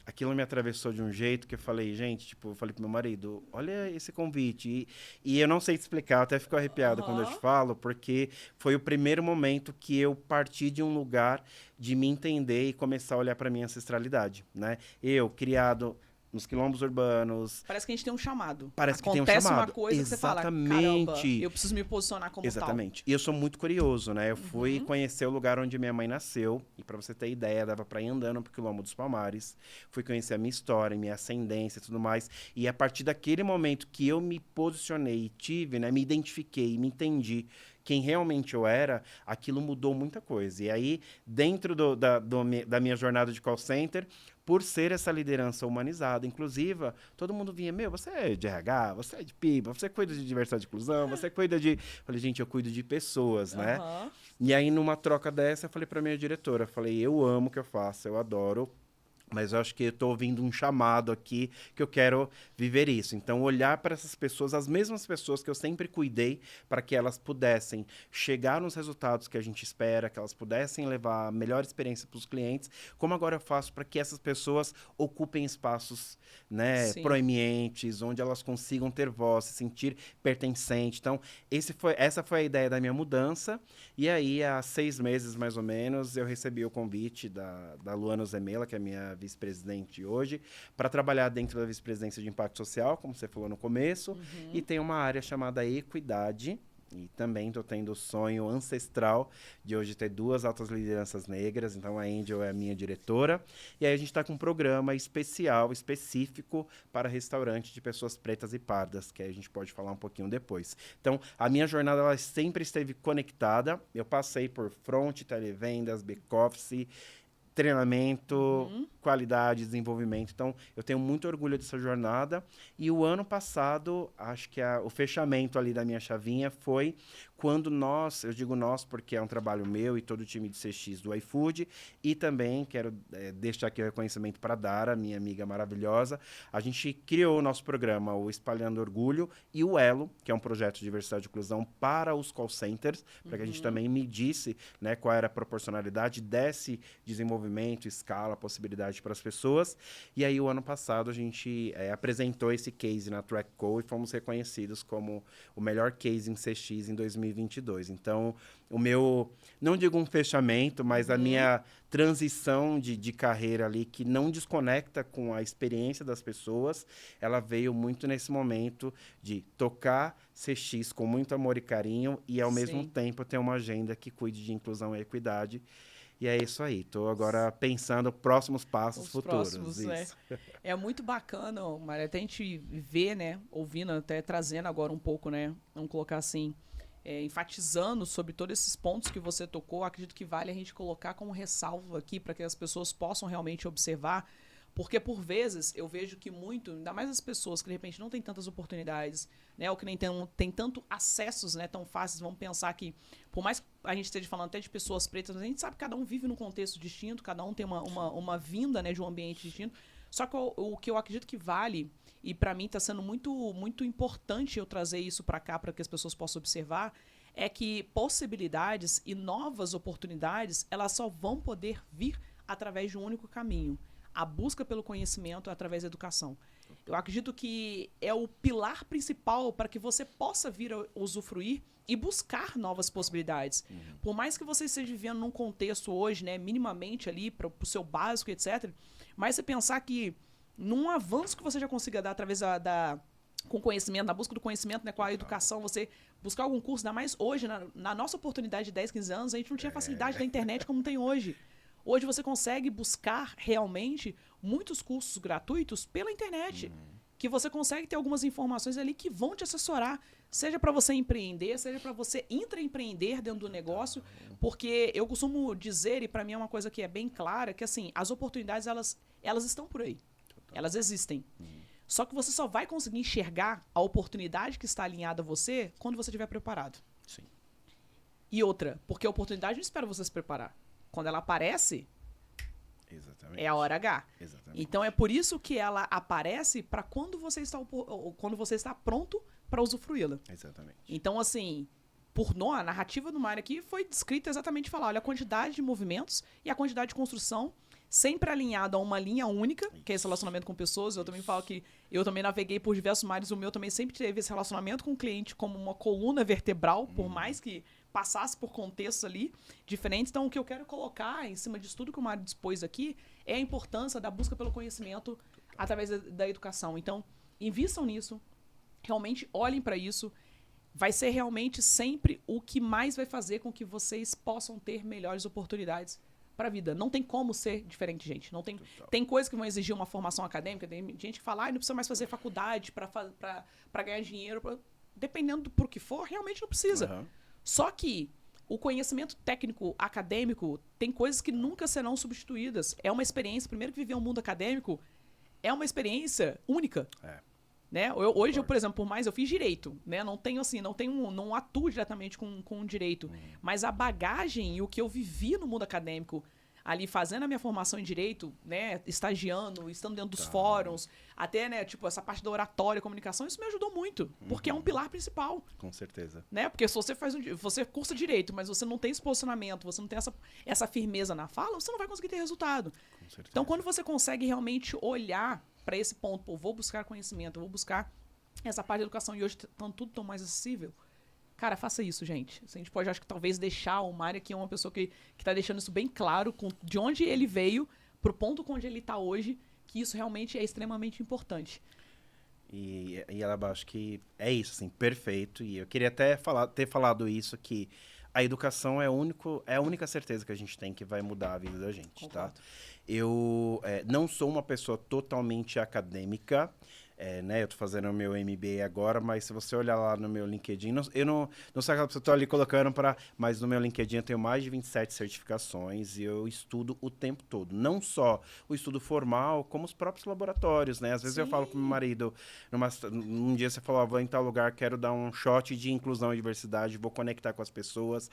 Aquilo me atravessou de um jeito que eu falei, gente, tipo, eu falei pro meu marido, olha esse convite. E eu não sei te explicar, eu até fico arrepiado quando eu te falo, porque foi o primeiro momento que eu parti de um lugar de me entender e começar a olhar para minha ancestralidade, né? Eu, criado nos quilombos urbanos. Parece que a gente tem um chamado. Parece que tem um chamado. Acontece uma coisa que você fala, caramba, eu preciso me posicionar como tal. Exatamente. E eu sou muito curioso, né? Eu fui conhecer o lugar onde minha mãe nasceu. E para você ter ideia, dava para ir andando pro Quilombo dos Palmares. Fui conhecer a minha história, minha ascendência e tudo mais. E a partir daquele momento que eu me posicionei e tive, né? Me identifiquei, me entendi quem realmente eu era, aquilo mudou muita coisa. E aí, dentro da minha jornada de call center, por ser essa liderança humanizada, inclusiva, todo mundo vinha, você é de RH, você é de PIB, você cuida de diversidade e inclusão, você cuida de... Eu falei, gente, eu cuido de pessoas, né? E aí, numa troca dessa, eu falei pra minha diretora, eu amo o que eu faço, eu adoro, mas eu acho que eu estou ouvindo um chamado aqui que eu quero viver isso. Então, olhar para essas pessoas, as mesmas pessoas que eu sempre cuidei, para que elas pudessem chegar nos resultados que a gente espera, que elas pudessem levar a melhor experiência para os clientes, como agora eu faço para que essas pessoas ocupem espaços, né, proeminentes, onde elas consigam ter voz, se sentir pertencente. Então, essa foi a ideia da minha mudança. E aí, há 6 meses, mais ou menos, eu recebi o convite da Luana Zemela, que é a minha vice-presidente hoje, para trabalhar dentro da vice-presidência de impacto social, como você falou no começo, e tem uma área chamada equidade, e também estou tendo o sonho ancestral de hoje ter 2 altas lideranças negras, então a Angel é a minha diretora, e aí a gente está com um programa específico para restaurante de pessoas pretas e pardas, que aí a gente pode falar um pouquinho depois. Então, a minha jornada ela sempre esteve conectada, eu passei por front, televendas, back-office, treinamento, qualidade, desenvolvimento. Então, eu tenho muito orgulho dessa jornada. E o ano passado, acho que o fechamento ali da minha chavinha foi quando eu digo nós porque é um trabalho meu e todo o time de CX do iFood, e também quero deixar aqui o reconhecimento para a Dara, minha amiga maravilhosa. A gente criou o nosso programa, o Espalhando Orgulho, e o Elo, que é um projeto de diversidade e inclusão para os call centers, para que a gente também medisse, né, qual era a proporcionalidade, desse desenvolvimento, escala, possibilidade para as pessoas. E aí, o ano passado, a gente apresentou esse case na TrackCo e fomos reconhecidos como o melhor case em CX em 2022. Então, o meu, não digo um fechamento, mas a minha transição de carreira ali, que não desconecta com a experiência das pessoas, ela veio muito nesse momento de tocar CX com muito amor e carinho e, ao mesmo tempo, ter uma agenda que cuide de inclusão e equidade. E é isso aí. Estou agora pensando próximos passos futuros. Isso. É muito bacana, Mário, até a gente ver, né, ouvindo, até trazendo agora um pouco, né, vamos colocar assim, enfatizando sobre todos esses pontos que você tocou. Acredito que vale a gente colocar como ressalva aqui para que as pessoas possam realmente observar, porque por vezes eu vejo que muito, ainda mais as pessoas que de repente não têm tantas oportunidades, né, ou que nem tem tanto acessos, né, tão fáceis, vão pensar que, por mais que a gente esteja falando até de pessoas pretas, a gente sabe que cada um vive num contexto distinto, cada um tem uma vinda, né, de um ambiente distinto. Só que o que eu acredito que vale, e para mim está sendo muito, muito importante eu trazer isso para cá, para que as pessoas possam observar, é que possibilidades e novas oportunidades, elas só vão poder vir através de um único caminho: a busca pelo conhecimento através da educação. Eu acredito que é o pilar principal para que você possa vir a usufruir e buscar novas possibilidades. Por mais que você esteja vivendo num contexto hoje, né, minimamente ali, para o seu básico, etc., mas você pensar que num avanço que você já consiga dar através com conhecimento, na busca do conhecimento, né, com a educação, você buscar algum curso, ainda mais hoje, na nossa oportunidade de 10, 15 anos, a gente não tinha facilidade da internet como tem hoje. Hoje você consegue buscar realmente muitos cursos gratuitos pela internet, que você consegue ter algumas informações ali que vão te assessorar, seja para você empreender, seja para você intraempreender dentro do negócio, porque eu costumo dizer, e para mim é uma coisa que é bem clara, que assim, as oportunidades, elas estão por aí, elas existem. Só que você só vai conseguir enxergar a oportunidade que está alinhada a você quando você estiver preparado. Sim. E outra, porque a oportunidade não espera você se preparar. Quando ela aparece, é a hora H. Exatamente. Então é por isso que ela aparece para quando você está pronto para usufruí-la. Exatamente. Então, assim, a narrativa do Mário aqui foi descrita exatamente falar, olha, a quantidade de movimentos e a quantidade de construção sempre alinhado a uma linha única, que é esse relacionamento com pessoas. Eu também falo que eu também naveguei por diversos mares, o meu também sempre teve esse relacionamento com o cliente como uma coluna vertebral, por mais que passasse por contextos ali diferentes. Então, o que eu quero colocar em cima disso tudo que o Mário dispôs aqui é a importância da busca pelo conhecimento através da educação. Então, invistam nisso, realmente olhem para isso. Vai ser realmente sempre o que mais vai fazer com que vocês possam ter melhores oportunidades para a vida. Não tem como ser diferente, gente. Não tem coisas que vão exigir uma formação acadêmica. Tem gente que fala, não precisa mais fazer faculdade para ganhar dinheiro. Dependendo do por que for, realmente não precisa. Só que o conhecimento técnico, acadêmico, tem coisas que nunca serão substituídas. É uma experiência, primeiro que viver um mundo acadêmico, é uma experiência única. Né? Hoje, por exemplo, por mais eu fiz direito, né? Não atuo diretamente com direito, mas a bagagem e o que eu vivi no mundo acadêmico, ali fazendo a minha formação em direito, né, estagiando, estando dentro dos fóruns, até, né, tipo, essa parte da oratória, comunicação, isso me ajudou muito, porque é um pilar principal. Com certeza. Né? Porque se você cursa direito, mas você não tem esse posicionamento, você não tem essa firmeza na fala, você não vai conseguir ter resultado. Com certeza. Então, quando você consegue realmente olhar para esse ponto, pô, vou buscar conhecimento, vou buscar essa parte da educação, e hoje tudo tão mais acessível, cara, faça isso, gente. A gente pode, acho que talvez deixar o Mário aqui, uma pessoa que tá deixando isso bem claro, de onde ele veio, pro ponto onde ele tá hoje, que isso realmente é extremamente importante. E ela acho que é isso, assim, perfeito. E eu queria até ter falado isso, que a educação é a única certeza que a gente tem que vai mudar a vida da gente. Concordo. Tá? Eu não sou uma pessoa totalmente acadêmica, né, eu tô fazendo o meu MBA agora, mas se você olhar lá no meu LinkedIn, eu não sei aquela pessoa que eu tô ali colocando mas no meu LinkedIn eu tenho mais de 27 certificações e eu estudo o tempo todo. Não só o estudo formal, como os próprios laboratórios, né? Às vezes eu falo com meu marido, num dia você falou, vou em tal lugar, quero dar um shot de inclusão e diversidade, vou conectar com as pessoas.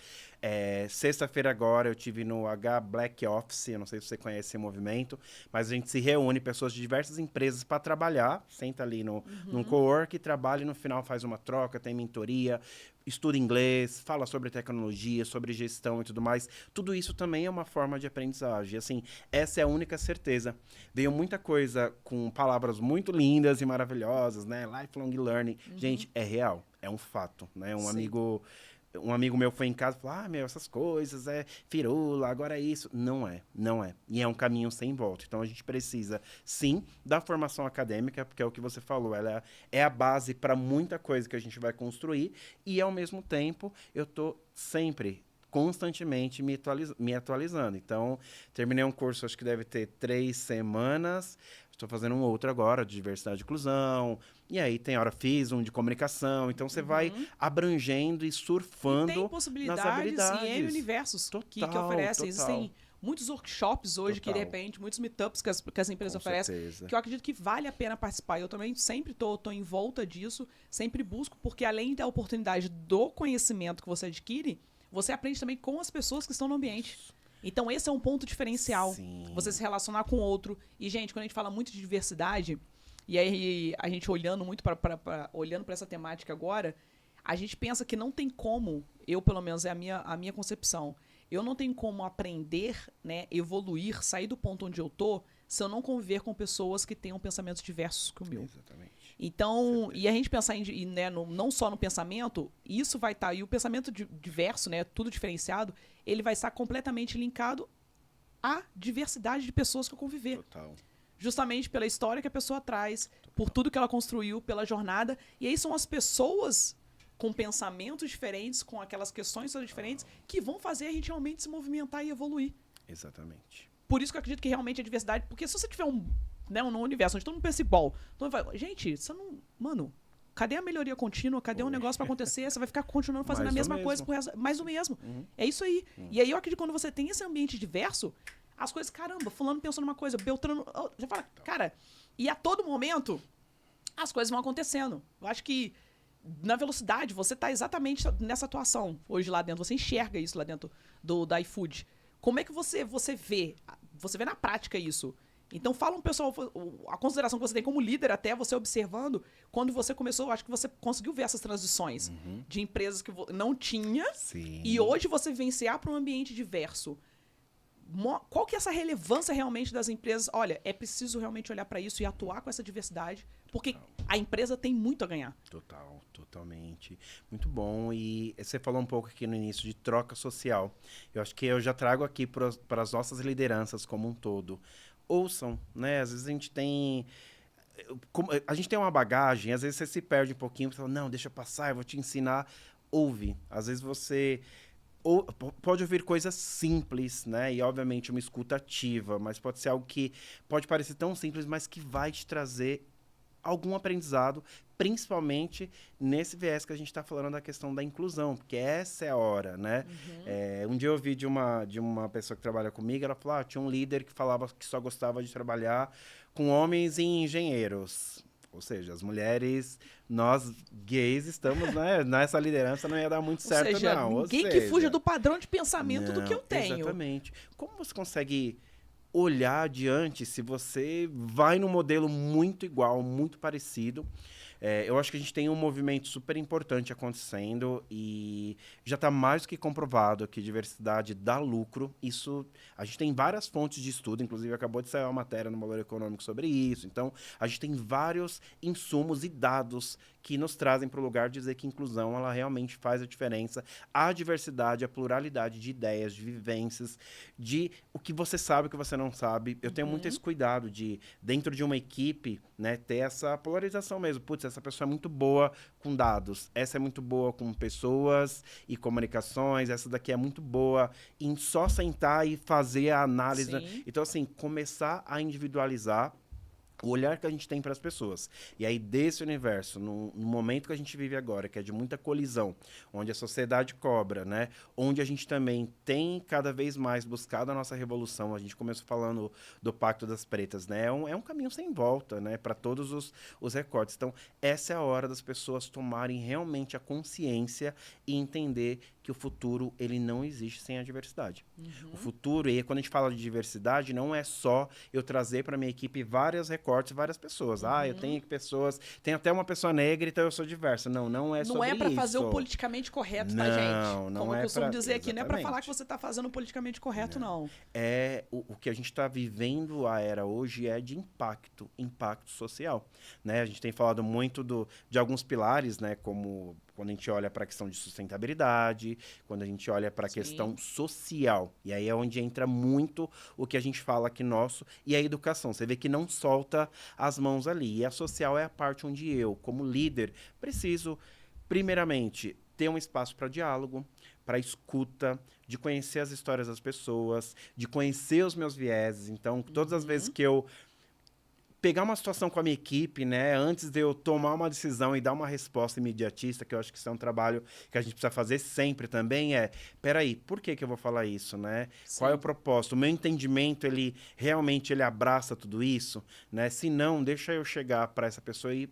Sexta-feira agora eu tive no H Black Office, eu não sei se você conhece esse movimento, mas a gente se reúne, pessoas de diversas empresas para trabalhar, senta ali num co-work, trabalha e no final faz uma troca, tem mentoria, estuda inglês, fala sobre tecnologia, sobre gestão e tudo mais. Tudo isso também é uma forma de aprendizagem. Assim, essa é a única certeza. Veio muita coisa com palavras muito lindas e maravilhosas, né? Lifelong learning. Gente, é real, é um fato, né? Um amigo meu foi em casa e falou, essas coisas, firula, agora é isso. Não é. E é um caminho sem volta. Então, a gente precisa, sim, da formação acadêmica, porque é o que você falou, ela é a base para muita coisa que a gente vai construir. E, ao mesmo tempo, eu tô sempre constantemente me atualizando. Então, terminei um curso, acho que deve ter 3 semanas. Estou fazendo um outro agora, de diversidade e inclusão. E aí fiz um de comunicação. Então, você vai abrangendo e surfando e tem nas possibilidades habilidades. e N universos que Total. oferecem. Existem muitos workshops hoje que, de repente, muitos meetups que as empresas oferecem, certeza. que eu acredito que vale a pena participar. Eu também sempre tô em volta disso, sempre busco, porque além da oportunidade do conhecimento que você adquire, você aprende também com as pessoas que estão no ambiente. Então, esse é um ponto diferencial. Sim. Você se relacionar com o outro. E, gente, quando a gente fala muito de diversidade, e aí a gente olhando muito olhando para essa temática agora, a gente pensa que não tem como, eu pelo menos é a minha concepção, eu não tenho como aprender, né, evoluir, sair do ponto onde eu tô, se eu não conviver com pessoas que tenham pensamentos diversos que o meu. Exatamente. Então, e a gente pensar né, não só no pensamento, isso vai estar, e o pensamento diverso, né, tudo diferenciado, ele vai estar completamente linkado à diversidade de pessoas que eu conviver. Total. Justamente pela história que a pessoa traz, por tudo que ela construiu, pela jornada. E aí são as pessoas com pensamentos diferentes, com aquelas questões todas diferentes, que vão fazer a gente realmente se movimentar e evoluir. Exatamente. Por isso que eu acredito que realmente a diversidade... Porque se você tiver um universo onde todo mundo pensa igual, todo mundo vai, gente, você não... Mano, cadê a melhoria contínua? Cadê um negócio pra acontecer? Você vai ficar continuando fazendo a mesma coisa, mais do mesmo. É isso aí. E aí eu acredito que quando você tem esse ambiente diverso, as coisas, caramba, fulano pensou numa coisa, Beltrano... já fala, cara... E a todo momento, as coisas vão acontecendo. Eu acho que, na velocidade, você tá exatamente nessa atuação hoje lá dentro. Você enxerga isso lá dentro da iFood. Como é que você vê? Você vê na prática isso. Então, fala um pessoal, a consideração que você tem como líder, até você observando, quando você começou, acho que você conseguiu ver essas transições de empresas que não tinha. Sim. E hoje você vivenciar para um ambiente diverso. Qual que é essa relevância realmente das empresas? Olha, é preciso realmente olhar para isso e atuar com essa diversidade, porque a empresa tem muito a ganhar. Totalmente. Muito bom. E você falou um pouco aqui no início de troca social. Eu acho que eu já trago aqui para as nossas lideranças como um todo. Ouçam, né? Às vezes a gente tem uma bagagem, às vezes você se perde um pouquinho, você fala, não, deixa passar, eu vou te ensinar. Ouve. Às vezes você pode ouvir coisas simples, né? E, obviamente, uma escuta ativa, mas pode ser algo que pode parecer tão simples, mas que vai te trazer algum aprendizado, principalmente nesse viés que a gente está falando da questão da inclusão, porque essa é a hora, né? Um dia eu ouvi de uma pessoa que trabalha comigo, ela falou, tinha um líder que falava que só gostava de trabalhar com homens e engenheiros. Ou seja, as mulheres, nós gays, estamos, né, nessa liderança, não ia dar muito certo, não. Ninguém que fuja do padrão de pensamento do que eu tenho. Exatamente. Como você consegue olhar adiante se você vai num modelo muito igual, muito parecido? Eu acho que a gente tem um movimento super importante acontecendo e já está mais do que comprovado que diversidade dá lucro. Isso, a gente tem várias fontes de estudo, inclusive acabou de sair uma matéria no Valor Econômico sobre isso. Então, a gente tem vários insumos e dados que nos trazem para o lugar de dizer que inclusão ela realmente faz a diferença. A diversidade, a pluralidade de ideias, de vivências, de o que você sabe e o que você não sabe. Eu tenho muito esse cuidado de, dentro de uma equipe, né, ter essa polarização mesmo. Putz, essa pessoa é muito boa com dados, essa é muito boa com pessoas e comunicações, essa daqui é muito boa em só sentar e fazer a análise. Sim. Então, assim, começar a individualizar o olhar que a gente tem para as pessoas. E aí, desse universo, no momento que a gente vive agora, que é de muita colisão, onde a sociedade cobra, né? Onde a gente também tem cada vez mais buscado a nossa revolução. A gente começou falando do Pacto das Pretas, né? É um caminho sem volta, né? Para todos os recortes. Então, essa é a hora das pessoas tomarem realmente a consciência e entender que o futuro, ele não existe sem a diversidade. O futuro, e quando a gente fala de diversidade, não é só eu trazer para minha equipe vários recortes, várias pessoas. Eu tenho aqui pessoas, tem até uma pessoa negra, então eu sou diversa. Não, não é sobre Não isso. é pra fazer o politicamente correto, tá, gente? Não Como eu é costumo pra... dizer aqui, não é pra falar Exatamente. que você tá fazendo o politicamente correto, não. O que a gente está vivendo a era hoje é de impacto social, né? A gente tem falado muito de alguns pilares, né? Como quando a gente olha para a questão de sustentabilidade, quando a gente olha para a questão social. E aí é onde entra muito o que a gente fala aqui nosso e a educação. Você vê que não solta as mãos ali. E a social é a parte onde eu, como líder, preciso, primeiramente, ter um espaço para diálogo, para escuta, de conhecer as histórias das pessoas, de conhecer os meus vieses. Então, todas as vezes que eu pegar uma situação com a minha equipe, né, antes de eu tomar uma decisão e dar uma resposta imediatista, que eu acho que isso é um trabalho que a gente precisa fazer sempre também, peraí, por que eu vou falar isso, né? Sim. Qual é o propósito? O meu entendimento, ele realmente ele abraça tudo isso, né? Se não, deixa eu chegar para essa pessoa e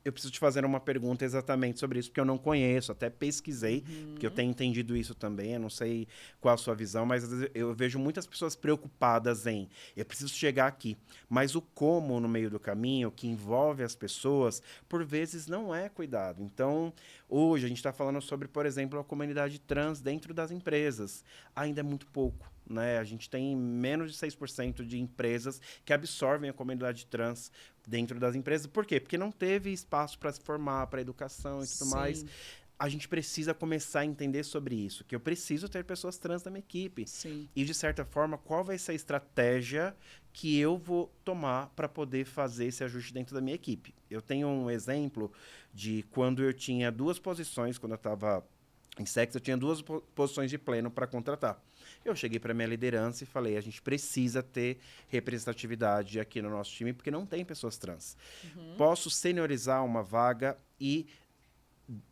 eu preciso te fazer uma pergunta exatamente sobre isso, porque eu não conheço, até pesquisei, porque eu tenho entendido isso também, eu não sei qual a sua visão, mas às vezes eu vejo muitas pessoas preocupadas em, eu preciso chegar aqui, mas o como no meio do caminho, que envolve as pessoas, por vezes não é cuidado. Então, hoje a gente está falando sobre, por exemplo, a comunidade trans dentro das empresas. Ainda é muito pouco. Né? A gente tem menos de 6% de empresas que absorvem a comunidade trans dentro das empresas. Por quê? Porque não teve espaço para se formar, para educação e tudo mais. A gente precisa começar a entender sobre isso, que eu preciso ter pessoas trans na minha equipe. Sim. E, de certa forma, qual vai ser a estratégia que eu vou tomar para poder fazer esse ajuste dentro da minha equipe? Eu tenho um exemplo de quando eu tinha 2 posições, quando eu estava em Sex, eu tinha 2 posições de pleno para contratar. Eu cheguei para minha liderança e falei, a gente precisa ter representatividade aqui no nosso time, porque não tem pessoas trans. Posso seniorizar uma vaga e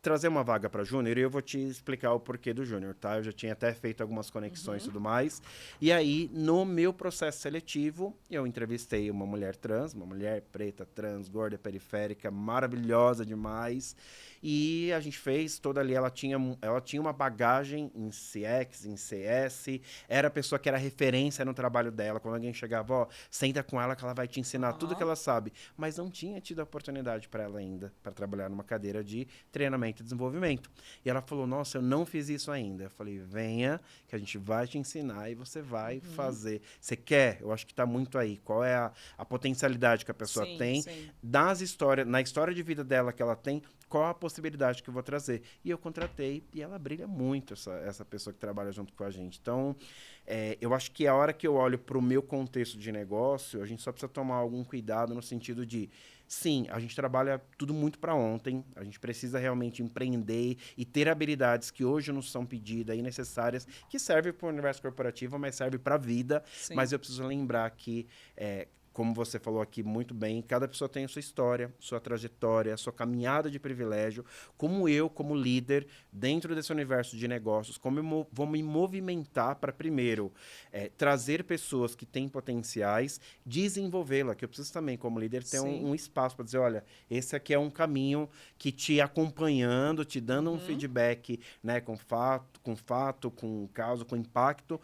trazer uma vaga para júnior, e eu vou te explicar o porquê do júnior, tá? Eu já tinha até feito algumas conexões e tudo mais. E aí, no meu processo seletivo, eu entrevistei uma mulher trans, uma mulher preta, trans, gorda, periférica, maravilhosa demais. E a gente fez toda ali, ela tinha uma bagagem em CX, em CS, era a pessoa que era referência no trabalho dela. Quando alguém chegava, ó, senta com ela que ela vai te ensinar tudo que ela sabe. Mas não tinha tido a oportunidade para ela ainda, para trabalhar numa cadeira de treinamento e desenvolvimento. E ela falou, nossa, eu não fiz isso ainda. Eu falei, venha, que a gente vai te ensinar e você vai fazer. Você quer? Eu acho que está muito aí. Qual é a potencialidade que a pessoa tem? Na história de vida dela que ela tem, qual a possibilidade que eu vou trazer? E eu contratei, e ela brilha muito, essa pessoa que trabalha junto com a gente. Então, eu acho que a hora que eu olho para o meu contexto de negócio, a gente só precisa tomar algum cuidado no sentido de, sim, a gente trabalha tudo muito para ontem, a gente precisa realmente empreender e ter habilidades que hoje não são pedidas e necessárias, que servem para o universo corporativo, mas servem para a vida. Mas eu preciso lembrar que como você falou aqui muito bem, cada pessoa tem a sua história, sua trajetória, sua caminhada de privilégio. Como eu, como líder, dentro desse universo de negócios, como eu vou me movimentar para, primeiro, trazer pessoas que têm potenciais, desenvolvê-la, que eu preciso também, como líder, ter um espaço para dizer, olha, esse aqui é um caminho que te acompanhando, te dando um feedback, né, com fato, com causa, com impacto,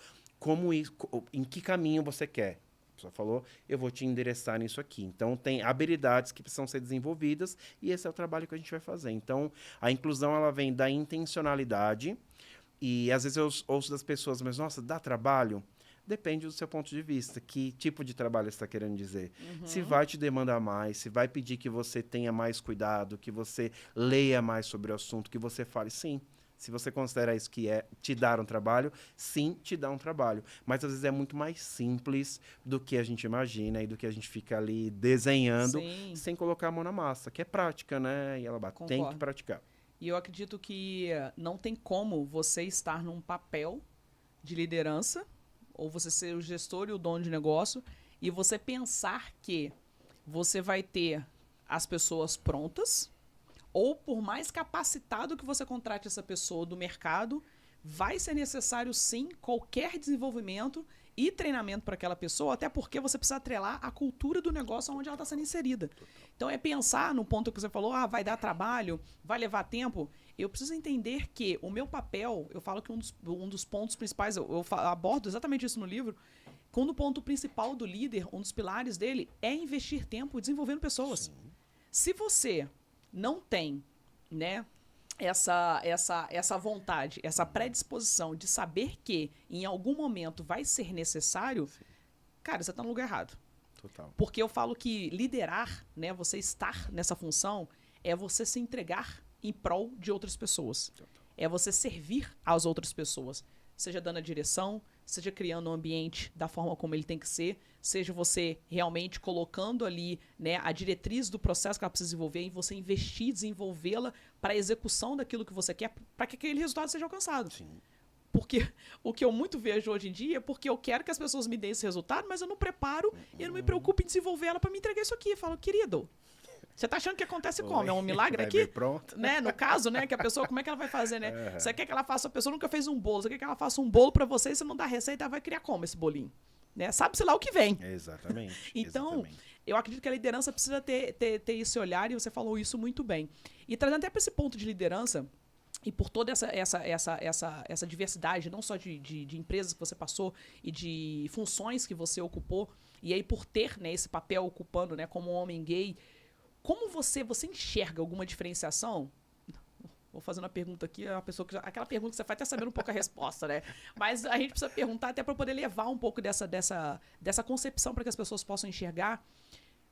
em que caminho você quer. Só falou, eu vou te endereçar nisso aqui. Então, tem habilidades que precisam ser desenvolvidas e esse é o trabalho que a gente vai fazer. Então, a inclusão, ela vem da intencionalidade e, às vezes, eu ouço das pessoas, mas, nossa, dá trabalho? Depende do seu ponto de vista. Que tipo de trabalho você está querendo dizer? Se vai te demandar mais, se vai pedir que você tenha mais cuidado, que você leia mais sobre o assunto, que você fale sim. Se você considera isso que é te dar um trabalho, sim, te dá um trabalho. Mas, às vezes, é muito mais simples do que a gente imagina e do que a gente fica ali desenhando sem colocar a mão na massa, que é prática, né? E ela tem que praticar. E eu acredito que não tem como você estar num papel de liderança, ou você ser o gestor e o dono de negócio, e você pensar que você vai ter as pessoas prontas, ou por mais capacitado que você contrate essa pessoa do mercado, vai ser necessário sim qualquer desenvolvimento e treinamento para aquela pessoa, até porque você precisa atrelar a cultura do negócio onde ela está sendo inserida. Então é pensar no ponto que você falou, vai dar trabalho, vai levar tempo. Eu preciso entender que o meu papel, eu falo que um dos pontos principais, eu abordo exatamente isso no livro, quando o ponto principal do líder, um dos pilares dele, é investir tempo desenvolvendo pessoas. Sim. Se você não tem, né, essa vontade, essa predisposição de saber que em algum momento vai ser necessário, sim, cara, você está no lugar errado. Total. Porque eu falo que liderar, né, você estar nessa função, é você se entregar em prol de outras pessoas. Total. É você servir às outras pessoas. Seja dando a direção, seja criando um ambiente da forma como ele tem que ser, seja você realmente colocando ali, né, a diretriz do processo que ela precisa desenvolver, em você investir, desenvolvê-la para a execução daquilo que você quer, para que aquele resultado seja alcançado. Sim. Porque o que eu muito vejo hoje em dia é porque eu quero que as pessoas me deem esse resultado, mas eu não preparo e eu não me preocupo em desenvolver ela para me entregar isso aqui. Eu falo, querido, você tá achando que acontece como? É um milagre aqui? Pronto. Né? No caso, né? Que a pessoa, como é que ela vai fazer, né? Você quer que ela faça, a pessoa nunca fez um bolo, você quer que ela faça um bolo pra você e você não dá receita, ela vai criar como esse bolinho? Né? Sabe-se lá o que vem. Exatamente. Então, exatamente. Eu acredito que a liderança precisa ter esse olhar e você falou isso muito bem. E trazendo até para esse ponto de liderança, e por toda essa diversidade, não só de empresas que você passou e de funções que você ocupou, e aí por ter, né, esse papel ocupando, né, como um homem gay, como você enxerga alguma diferenciação? Vou fazendo uma pergunta aqui, aquela pergunta que você faz até sabendo um pouco a resposta, né? Mas a gente precisa perguntar até para poder levar um pouco dessa concepção para que as pessoas possam enxergar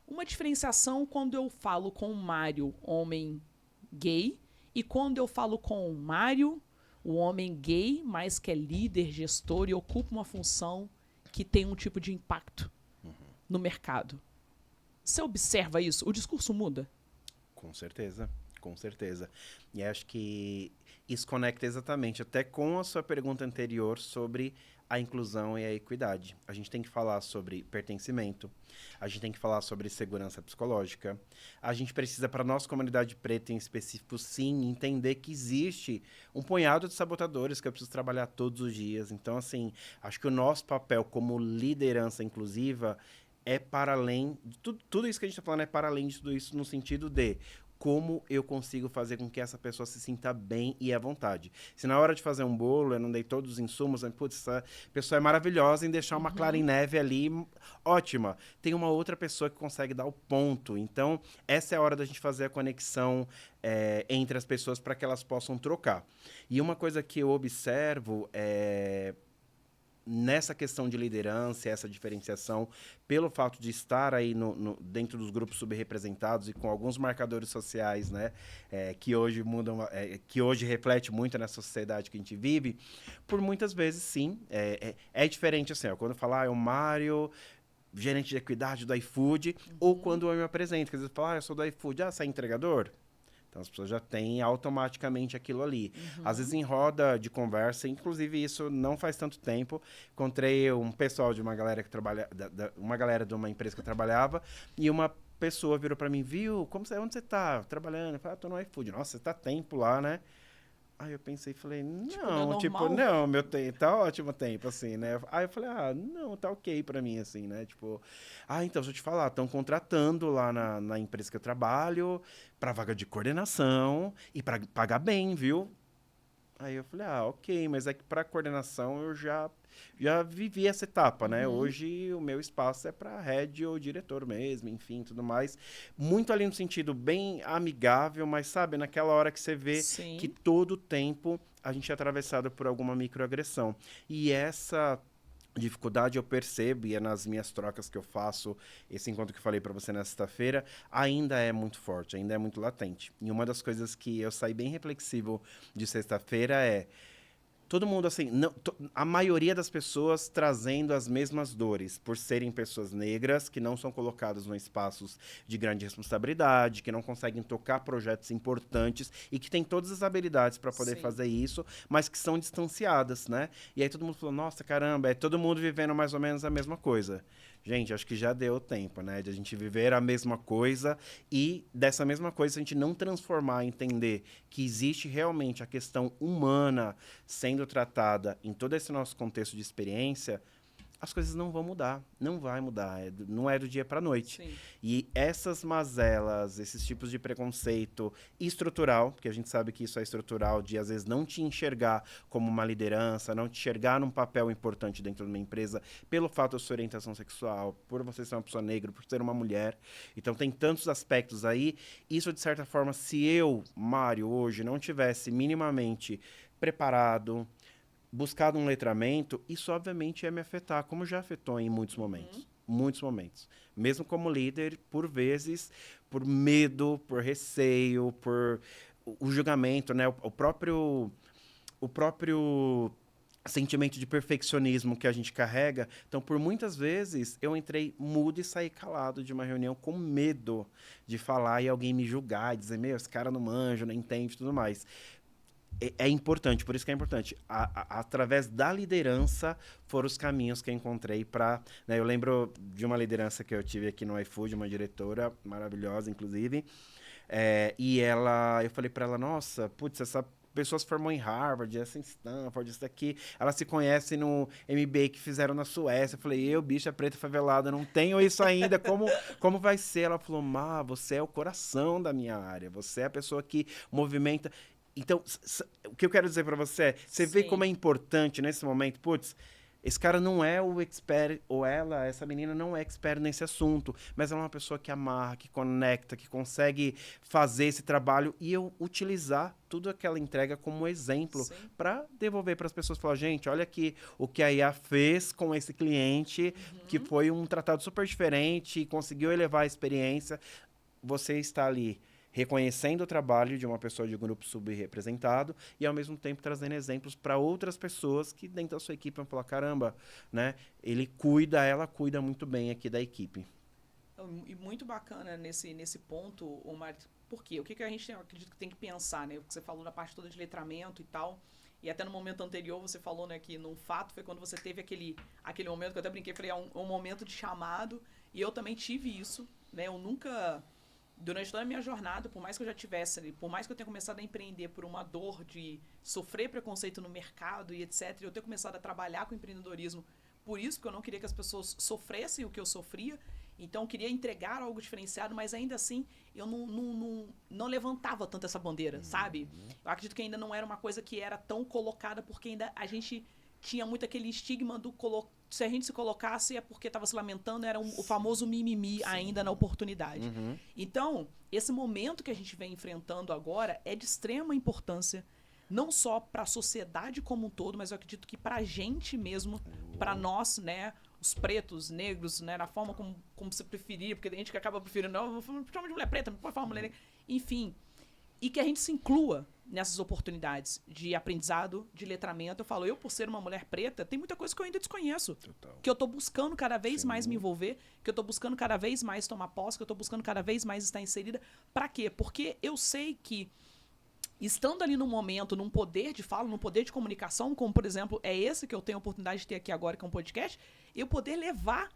uma diferenciação quando eu falo com o Mário, homem gay, e quando eu falo com o Mário, o homem gay, mas que é líder, gestor e ocupa uma função que tem um tipo de impacto no mercado. Você observa isso? O discurso muda? Com certeza, com certeza. E acho que isso conecta exatamente até com a sua pergunta anterior sobre a inclusão e a equidade. A gente tem que falar sobre pertencimento, a gente tem que falar sobre segurança psicológica, a gente precisa, para a nossa comunidade preta em específico, sim, entender que existe um punhado de sabotadores que eu preciso trabalhar todos os dias. Então, assim, acho que o nosso papel como liderança inclusiva é para além de tudo isso que a gente está falando, é para além de tudo isso no sentido de como eu consigo fazer com que essa pessoa se sinta bem e à vontade. Se na hora de fazer um bolo eu não dei todos os insumos, putz, essa pessoa é maravilhosa em deixar uma clara em neve ali, ótima. Tem uma outra pessoa que consegue dar o ponto. Então, essa é a hora da gente fazer a conexão entre as pessoas para que elas possam trocar. E uma coisa que eu observo nessa questão de liderança, essa diferenciação, pelo fato de estar aí dentro dos grupos subrepresentados e com alguns marcadores sociais, né, que hoje mudam, que hoje reflete muito nessa sociedade que a gente vive, por muitas vezes, sim, é diferente, assim, quando falar é o Mário, gerente de equidade do iFood, ou quando eu me apresento, que às vezes fala, eu sou do iFood, você é entregador? Então, as pessoas já têm automaticamente aquilo ali. Às vezes, em roda de conversa, inclusive isso não faz tanto tempo, encontrei um pessoal de uma galera que trabalha, uma galera de uma empresa que eu trabalhava, e uma pessoa virou para mim, viu, onde você tá trabalhando? Eu falei, tô no iFood. Nossa, você tá tempo lá, né? Aí eu pensei e falei, não, meu tempo, tá ótimo o tempo, assim, né? Aí eu falei, não, tá ok pra mim, assim, né? Tipo, então, deixa eu te falar, estão contratando lá na empresa que eu trabalho pra vaga de coordenação e pra pagar bem, viu? Aí eu falei, ok, mas é que pra coordenação eu já vivi essa etapa, né? Hoje o meu espaço é para head ou diretor mesmo, enfim, tudo mais. Muito ali no sentido bem amigável, mas sabe, naquela hora que você vê Sim. que todo tempo a gente é atravessado por alguma microagressão. E essa dificuldade eu percebo, e é nas minhas trocas que eu faço, esse encontro que eu falei para você na sexta-feira, ainda é muito forte, ainda é muito latente. E uma das coisas que eu saí bem reflexivo de sexta-feira é todo mundo, assim, a maioria das pessoas trazendo as mesmas dores, por serem pessoas negras, que não são colocadas em espaços de grande responsabilidade, que não conseguem tocar projetos importantes e que têm todas as habilidades para poder fazer isso, mas que são distanciadas, né? E aí todo mundo falou, nossa, caramba, é todo mundo vivendo mais ou menos a mesma coisa. Gente, acho que já deu tempo, né? De a gente viver a mesma coisa e dessa mesma coisa a gente não transformar, entender que existe realmente a questão humana sendo tratada em todo esse nosso contexto de experiência, as coisas não vão mudar, não vai mudar, não é do dia para a noite. Sim. E essas mazelas, esses tipos de preconceito estrutural, porque a gente sabe que isso é estrutural, de às vezes não te enxergar como uma liderança, não te enxergar num papel importante dentro de uma empresa, pelo fato da sua orientação sexual, por você ser uma pessoa negra, por ser uma mulher. Então tem tantos aspectos aí. Isso, de certa forma, se eu, Mário, hoje não tivesse minimamente preparado, buscado um letramento, isso obviamente ia me afetar, como já afetou em muitos momentos. Muitos momentos. Mesmo como líder, por vezes, por medo, por receio, por o julgamento, né? O próprio sentimento de perfeccionismo que a gente carrega. Então, por muitas vezes, eu entrei mudo e saí calado de uma reunião com medo de falar e alguém me julgar, e dizer, meu, esse cara não manja, não entende, tudo mais. É importante, por isso que é importante. Através da liderança foram os caminhos que eu encontrei para... Né, eu lembro de uma liderança que eu tive aqui no iFood, uma diretora maravilhosa, inclusive. E eu falei para ela, nossa, putz, essa pessoa se formou em Harvard, essa em Stanford, isso daqui. Ela se conhece no MBA que fizeram na Suécia. Eu falei, bicha preta favelada, não tenho isso ainda. Como vai ser? Ela falou, você é o coração da minha área. Você é a pessoa que movimenta... Então, o que eu quero dizer para você é, você vê como é importante nesse momento, putz, esse cara não é o expert, ou essa menina não é expert nesse assunto, mas ela é uma pessoa que amarra, que conecta, que consegue fazer esse trabalho e eu utilizar tudo aquela entrega como exemplo para devolver para as pessoas, falar, gente, olha aqui o que a IA fez com esse cliente, que foi um tratado super diferente, conseguiu elevar a experiência, você está ali reconhecendo o trabalho de uma pessoa de grupo subrepresentado e, ao mesmo tempo, trazendo exemplos para outras pessoas que, dentro da sua equipe, vão falar, caramba, né? Ela cuida muito bem aqui da equipe. E muito bacana nesse ponto, Omar, por quê? O que a gente acredito que tem que pensar, né? O que você falou na parte toda de letramento e tal, e até no momento anterior você falou, né, que num fato foi quando você teve aquele momento que eu até brinquei, falei, um momento de chamado, e eu também tive isso, né? Eu nunca... Durante toda a minha jornada, por mais que eu já tivesse, por mais que eu tenha começado a empreender por uma dor de sofrer preconceito no mercado e etc., eu ter começado a trabalhar com empreendedorismo, por isso que eu não queria que as pessoas sofressem o que eu sofria, então eu queria entregar algo diferenciado, mas ainda assim eu não levantava tanto essa bandeira, sabe? Eu acredito que ainda não era uma coisa que era tão colocada, porque ainda a gente tinha muito aquele estigma do se a gente se colocasse é porque estava se lamentando, era o famoso mimimi ainda na oportunidade. Então, esse momento que a gente vem enfrentando agora é de extrema importância, não só para a sociedade como um todo, mas eu acredito que para a gente mesmo, para nós, né, os pretos, negros, né, na forma como você preferir, porque tem gente que acaba preferindo, não, vou chamar de mulher preta, pode falar mulher negra, enfim, e que a gente se inclua nessas oportunidades de aprendizado, de letramento. Eu falo, eu por ser uma mulher preta, tem muita coisa que eu ainda desconheço. Total. Que eu tô buscando cada vez mais me envolver, que eu tô buscando cada vez mais tomar posse, que eu tô buscando cada vez mais estar inserida. Pra quê? Porque eu sei que estando ali num momento, num poder de fala, num poder de comunicação, como por exemplo, é esse que eu tenho a oportunidade de ter aqui agora, que é um podcast, eu poder levar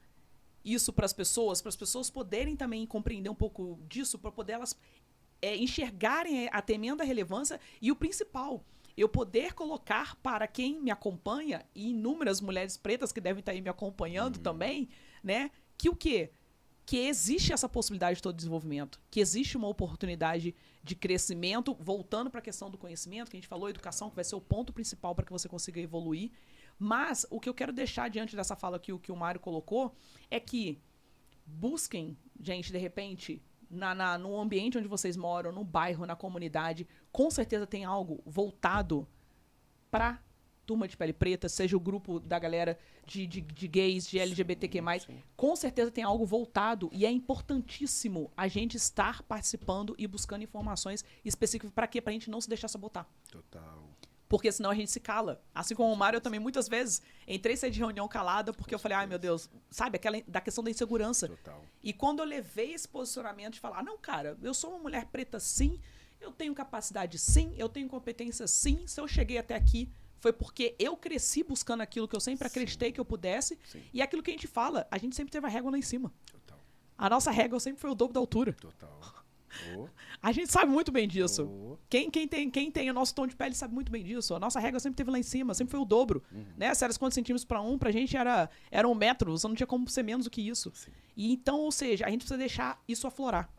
isso para as pessoas poderem também compreender um pouco disso, para poder elas enxergarem a tremenda relevância e o principal, eu poder colocar para quem me acompanha, e inúmeras mulheres pretas que devem estar aí me acompanhando também, né, que o quê? Que existe essa possibilidade de todo desenvolvimento, que existe uma oportunidade de crescimento, voltando para a questão do conhecimento, que a gente falou, educação, que vai ser o ponto principal para que você consiga evoluir, mas o que eu quero deixar diante dessa fala que o Mário colocou, é que busquem, gente, de repente... no ambiente onde vocês moram, no bairro, na comunidade, com certeza tem algo voltado para turma de pele preta, seja o grupo da galera de gays, de LGBTQ+, com certeza tem algo voltado e é importantíssimo a gente estar participando e buscando informações específicas para quê? Para a gente não se deixar sabotar. Total. Porque senão a gente se cala. Assim como o Mário, eu também muitas vezes entrei e saí de reunião calada porque eu falei, ai meu Deus, sabe, aquela da questão da insegurança. Total. E quando eu levei esse posicionamento de falar, não, cara, eu sou uma mulher preta sim, eu tenho capacidade sim, eu tenho competência sim, se eu cheguei até aqui foi porque eu cresci buscando aquilo que eu sempre acreditei que eu pudesse. Sim. E aquilo que a gente fala, a gente sempre teve a régua lá em cima. Total. A nossa régua sempre foi o dobro da altura. Total. Oh, A gente sabe muito bem disso. oh. Quem tem o nosso tom de pele sabe muito bem disso. A nossa régua sempre teve lá em cima, sempre foi o dobro. Né? Se era quantos centímetros pra pra gente era 1 metro, você não tinha como ser menos do que isso. Sim. E então, ou seja, a gente precisa deixar isso aflorar.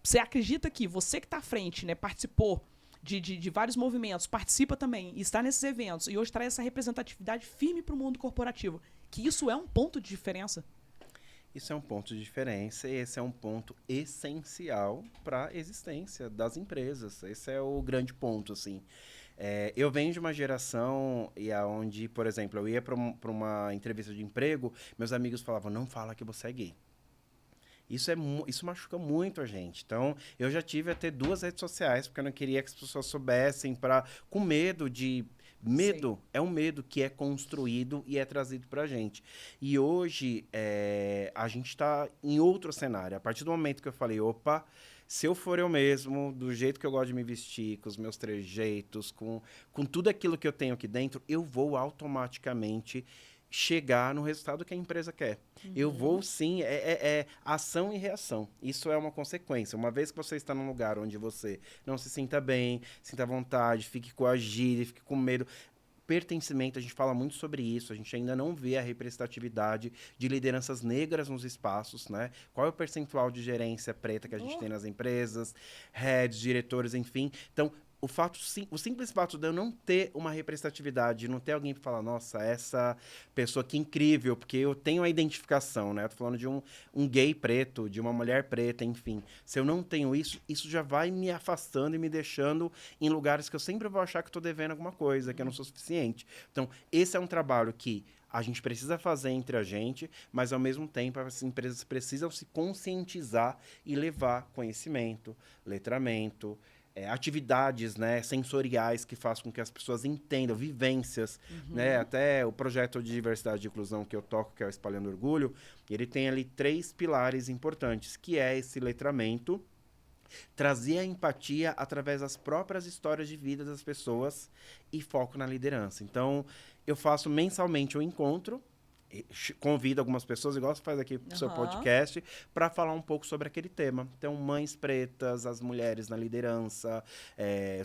Você acredita que você que tá à frente, né, participou de vários movimentos, participa também, está nesses eventos e hoje traz essa representatividade firme pro mundo corporativo, que isso é um ponto de diferença? Isso é um ponto de diferença e esse é um ponto essencial para a existência das empresas. Esse é o grande ponto, assim. Eu venho de uma geração onde, por exemplo, eu ia para uma entrevista de emprego, meus amigos falavam, não fala que você é gay. Isso machuca muito a gente. Então, eu já tive até 2 redes sociais, porque eu não queria que as pessoas soubessem, com medo de... Medo Sim. é um medo que é construído e é trazido pra gente. E hoje, a gente está em outro cenário. A partir do momento que eu falei, opa, se eu for eu mesmo, do jeito que eu gosto de me vestir, com os meus trejeitos, com tudo aquilo que eu tenho aqui dentro, eu vou automaticamente chegar no resultado que a empresa quer. Eu vou sim, ação e reação. Isso é uma consequência. Uma vez que você está num lugar onde você não se sinta bem, sinta vontade, fique coagido, fique com medo. Pertencimento, a gente fala muito sobre isso, a gente ainda não vê a representatividade de lideranças negras nos espaços, né? Qual é o percentual de gerência preta que a gente tem nas empresas, heads, diretores, enfim. Então, o simples fato de eu não ter uma representatividade, de não ter alguém para falar, nossa, essa pessoa que incrível, porque eu tenho a identificação, né? Eu tô falando de um gay preto, de uma mulher preta, enfim. Se eu não tenho isso, isso já vai me afastando e me deixando em lugares que eu sempre vou achar que estou devendo alguma coisa, que eu não sou suficiente. Então, esse é um trabalho que a gente precisa fazer entre a gente, mas, ao mesmo tempo, as empresas precisam se conscientizar e levar conhecimento, letramento, atividades, né, sensoriais que façam com que as pessoas entendam, vivências, né? Até o projeto de diversidade e inclusão que eu toco, que é o Espalhando Orgulho, ele tem ali 3 pilares importantes, que é esse letramento, trazer a empatia através das próprias histórias de vida das pessoas e foco na liderança. Então, eu faço mensalmente um encontro, convido algumas pessoas, igual você faz aqui pro seu podcast, para falar um pouco sobre aquele tema. Então, mães pretas, as mulheres na liderança,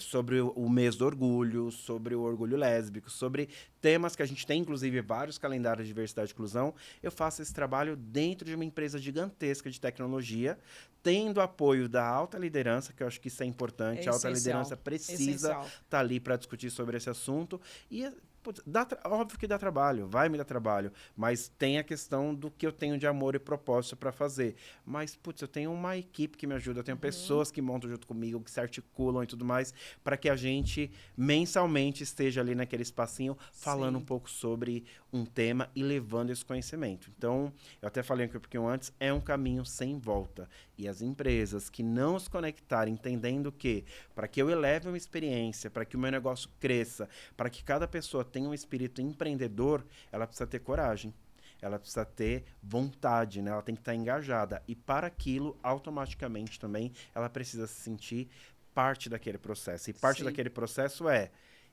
sobre o mês do orgulho, sobre o orgulho lésbico, sobre temas que a gente tem, inclusive, vários calendários de diversidade e inclusão. Eu faço esse trabalho dentro de uma empresa gigantesca de tecnologia, tendo apoio da alta liderança, que eu acho que isso é importante. A alta liderança precisa estar ali para discutir sobre esse assunto. E putz, óbvio que dá trabalho, vai me dar trabalho, mas tem a questão do que eu tenho de amor e propósito para fazer. Mas, putz, eu tenho uma equipe que me ajuda, eu tenho pessoas que montam junto comigo, que se articulam e tudo mais, para que a gente mensalmente esteja ali naquele espacinho falando um pouco sobre um tema e levando esse conhecimento. Então, eu até falei aqui um pouquinho antes, é um caminho sem volta. E as empresas que não se conectarem, entendendo que, para que eu eleve uma experiência, para que o meu negócio cresça, para que cada pessoa tenha um espírito empreendedor, ela precisa ter coragem. Ela precisa ter vontade, né? Ela tem que estar engajada. E para aquilo, automaticamente também, ela precisa se sentir parte daquele processo. E parte daquele processo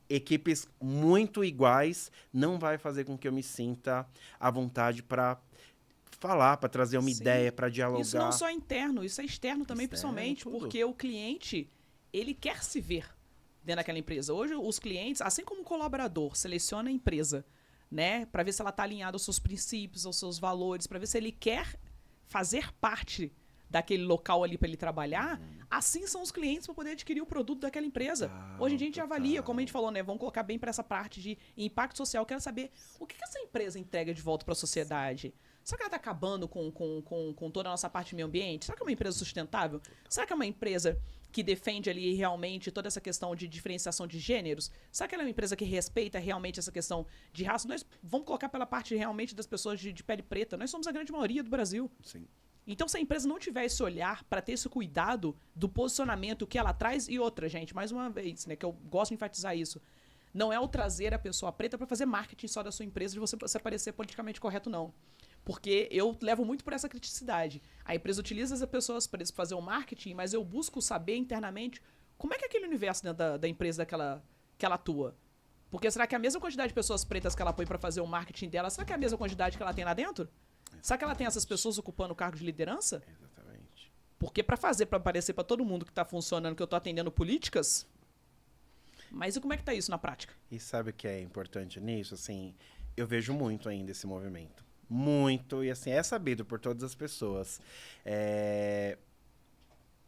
equipes muito iguais não vai fazer com que eu me sinta à vontade para falar, para trazer uma ideia, para dialogar. Isso não só é interno, isso é externo também, principalmente, porque o cliente, ele quer se ver dentro daquela empresa. Hoje, os clientes, assim como o colaborador seleciona a empresa, né, para ver se ela está alinhada aos seus princípios, aos seus valores, para ver se ele quer fazer parte daquele local ali para ele trabalhar, assim são os clientes para poder adquirir o produto daquela empresa. Hoje em dia a gente avalia, como a gente falou, né? Vamos colocar bem para essa parte de impacto social. Quero saber o que essa empresa entrega de volta para a sociedade. Será que ela está acabando com toda a nossa parte de meio ambiente? Será que é uma empresa sustentável? Será que é uma empresa que defende ali realmente toda essa questão de diferenciação de gêneros? Será que ela é uma empresa que respeita realmente essa questão de raça? Nós vamos colocar pela parte realmente das pessoas de pele preta. Nós somos a grande maioria do Brasil. Sim. Então, se a empresa não tiver esse olhar para ter esse cuidado do posicionamento que ela traz, e outra, gente, mais uma vez, né, que eu gosto de enfatizar isso, não é o trazer a pessoa preta para fazer marketing só da sua empresa, de você parecer politicamente correto, não. Porque eu levo muito por essa criticidade. A empresa utiliza as pessoas para fazer o marketing, mas eu busco saber internamente como é que é aquele universo dentro da empresa que ela atua. Porque será que a mesma quantidade de pessoas pretas que ela põe pra fazer o marketing dela, será que é a mesma quantidade que ela tem lá dentro? Será que ela tem essas pessoas ocupando o cargo de liderança? Exatamente. Porque pra fazer, pra aparecer pra todo mundo que tá funcionando, que eu tô atendendo políticas... Mas e como é que tá isso na prática? E sabe o que é importante nisso? Assim, eu vejo muito ainda esse movimento. Muito. E assim, é sabido por todas as pessoas.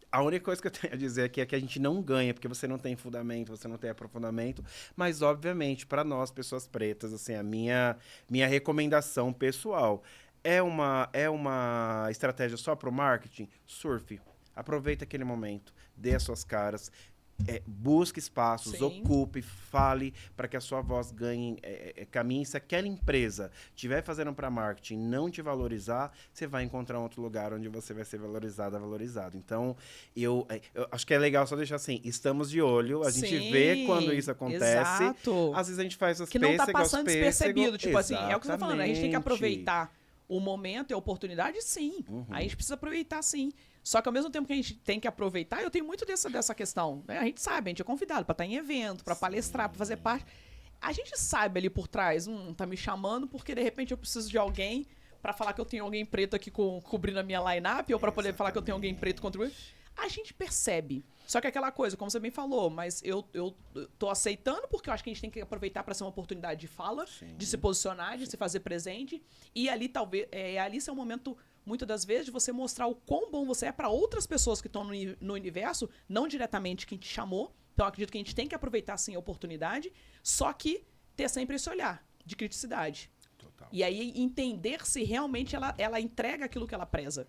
A única coisa que eu tenho a dizer aqui é que a gente não ganha, porque você não tem fundamento, você não tem aprofundamento. Mas, obviamente, para nós, pessoas pretas, assim, a minha recomendação pessoal é uma estratégia só para o marketing? Surfe. Aproveita aquele momento, dê as suas caras. Busque espaços, Sim. ocupe, fale para que a sua voz ganhe caminho. Se aquela empresa estiver fazendo para marketing e não te valorizar, você vai encontrar um outro lugar onde você vai ser valorizado. Então, eu acho que é legal só deixar assim, estamos de olho, a gente vê quando isso acontece. Exato. Às vezes a gente faz os Que não tá pêssegos, passando despercebido. Tipo assim, é o que você tá falando. A gente tem que Exatamente. aproveitar o momento e a oportunidade, sim. A gente precisa aproveitar, sim. Só que ao mesmo tempo que a gente tem que aproveitar, eu tenho muito dessa questão. Né? A gente sabe, a gente é convidado pra estar em evento, pra palestrar, pra fazer parte. A gente sabe ali por trás, tá me chamando porque de repente eu preciso de alguém pra falar que eu tenho alguém preto aqui cobrindo a minha line-up, ou pra poder falar que eu tenho alguém preto contribuindo. A gente percebe. Só que aquela coisa, como você bem falou, mas eu tô aceitando porque eu acho que a gente tem que aproveitar para ser uma oportunidade de fala, de se posicionar, de se fazer presente. E ali talvez ali ser um momento, muitas das vezes, de você mostrar o quão bom você é para outras pessoas que estão no universo, não diretamente quem te chamou. Então eu acredito que a gente tem que aproveitar sim a oportunidade, só que ter sempre esse olhar de criticidade. Total. E aí entender se realmente ela entrega aquilo que ela preza.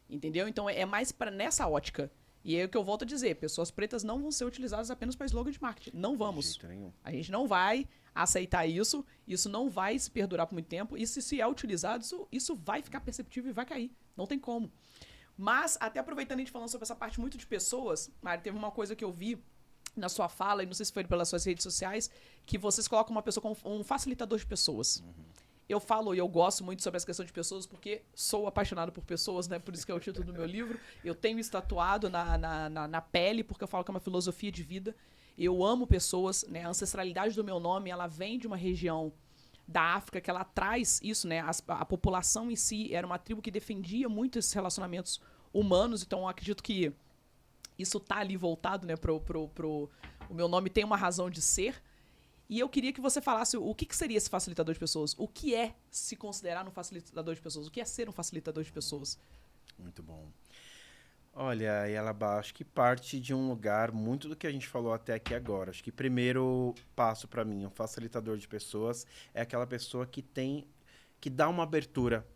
Entendeu? Então é mais para nessa ótica. E é o que eu volto a dizer, pessoas pretas não vão ser utilizadas apenas para slogan de marketing. Não vamos. De jeito nenhum. A gente não vai aceitar isso não vai se perdurar por muito tempo, e se é utilizado, isso vai ficar perceptível e vai cair. Não tem como. Mas, até aproveitando a gente falando sobre essa parte muito de pessoas, Mari, teve uma coisa que eu vi na sua fala, e não sei se foi pelas suas redes sociais, que vocês colocam uma pessoa como um facilitador de pessoas. Eu falo e eu gosto muito sobre essa questão de pessoas porque sou apaixonado por pessoas, né? Por isso que é o título do meu livro. Eu tenho isso tatuado na pele porque eu falo que é uma filosofia de vida. Eu amo pessoas, né? A ancestralidade do meu nome, ela vem de uma região da África que ela traz isso, né? A população em si era uma tribo que defendia muito esses relacionamentos humanos, então eu acredito que isso tá ali voltado, né? O meu nome tem uma razão de ser. E eu queria que você falasse o que seria esse facilitador de pessoas. O que é se considerar um facilitador de pessoas? O que é ser um facilitador de pessoas? Muito bom. Olha, Yalabá, acho que parte de um lugar muito do que a gente falou até aqui agora. Acho que primeiro passo para mim, um facilitador de pessoas é aquela pessoa que dá uma abertura,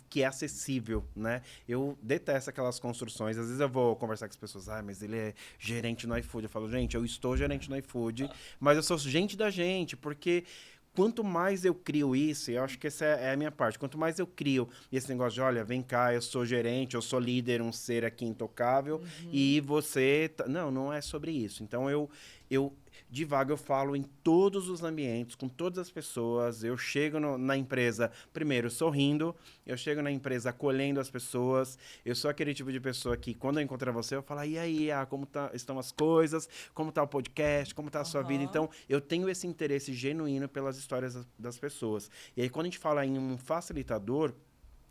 que é acessível, né? Eu detesto aquelas construções. Às vezes eu vou conversar com as pessoas, mas ele é gerente no iFood. Eu falo, gente, eu estou gerente no iFood, mas eu sou gente da gente, porque quanto mais eu crio isso, e eu acho que essa é a minha parte, quanto mais eu crio esse negócio de, olha, vem cá, eu sou gerente, eu sou líder, um ser aqui intocável, e você... Não é sobre isso. Então, eu devagar eu falo em todos os ambientes, com todas as pessoas. Eu chego na empresa, primeiro, sorrindo. Eu chego na empresa acolhendo as pessoas. Eu sou aquele tipo de pessoa que, quando eu encontrar você, eu falo, e aí, como estão as coisas? Como está o podcast? Como está a sua vida? Então, eu tenho esse interesse genuíno pelas histórias das pessoas. E aí, quando a gente fala em um facilitador,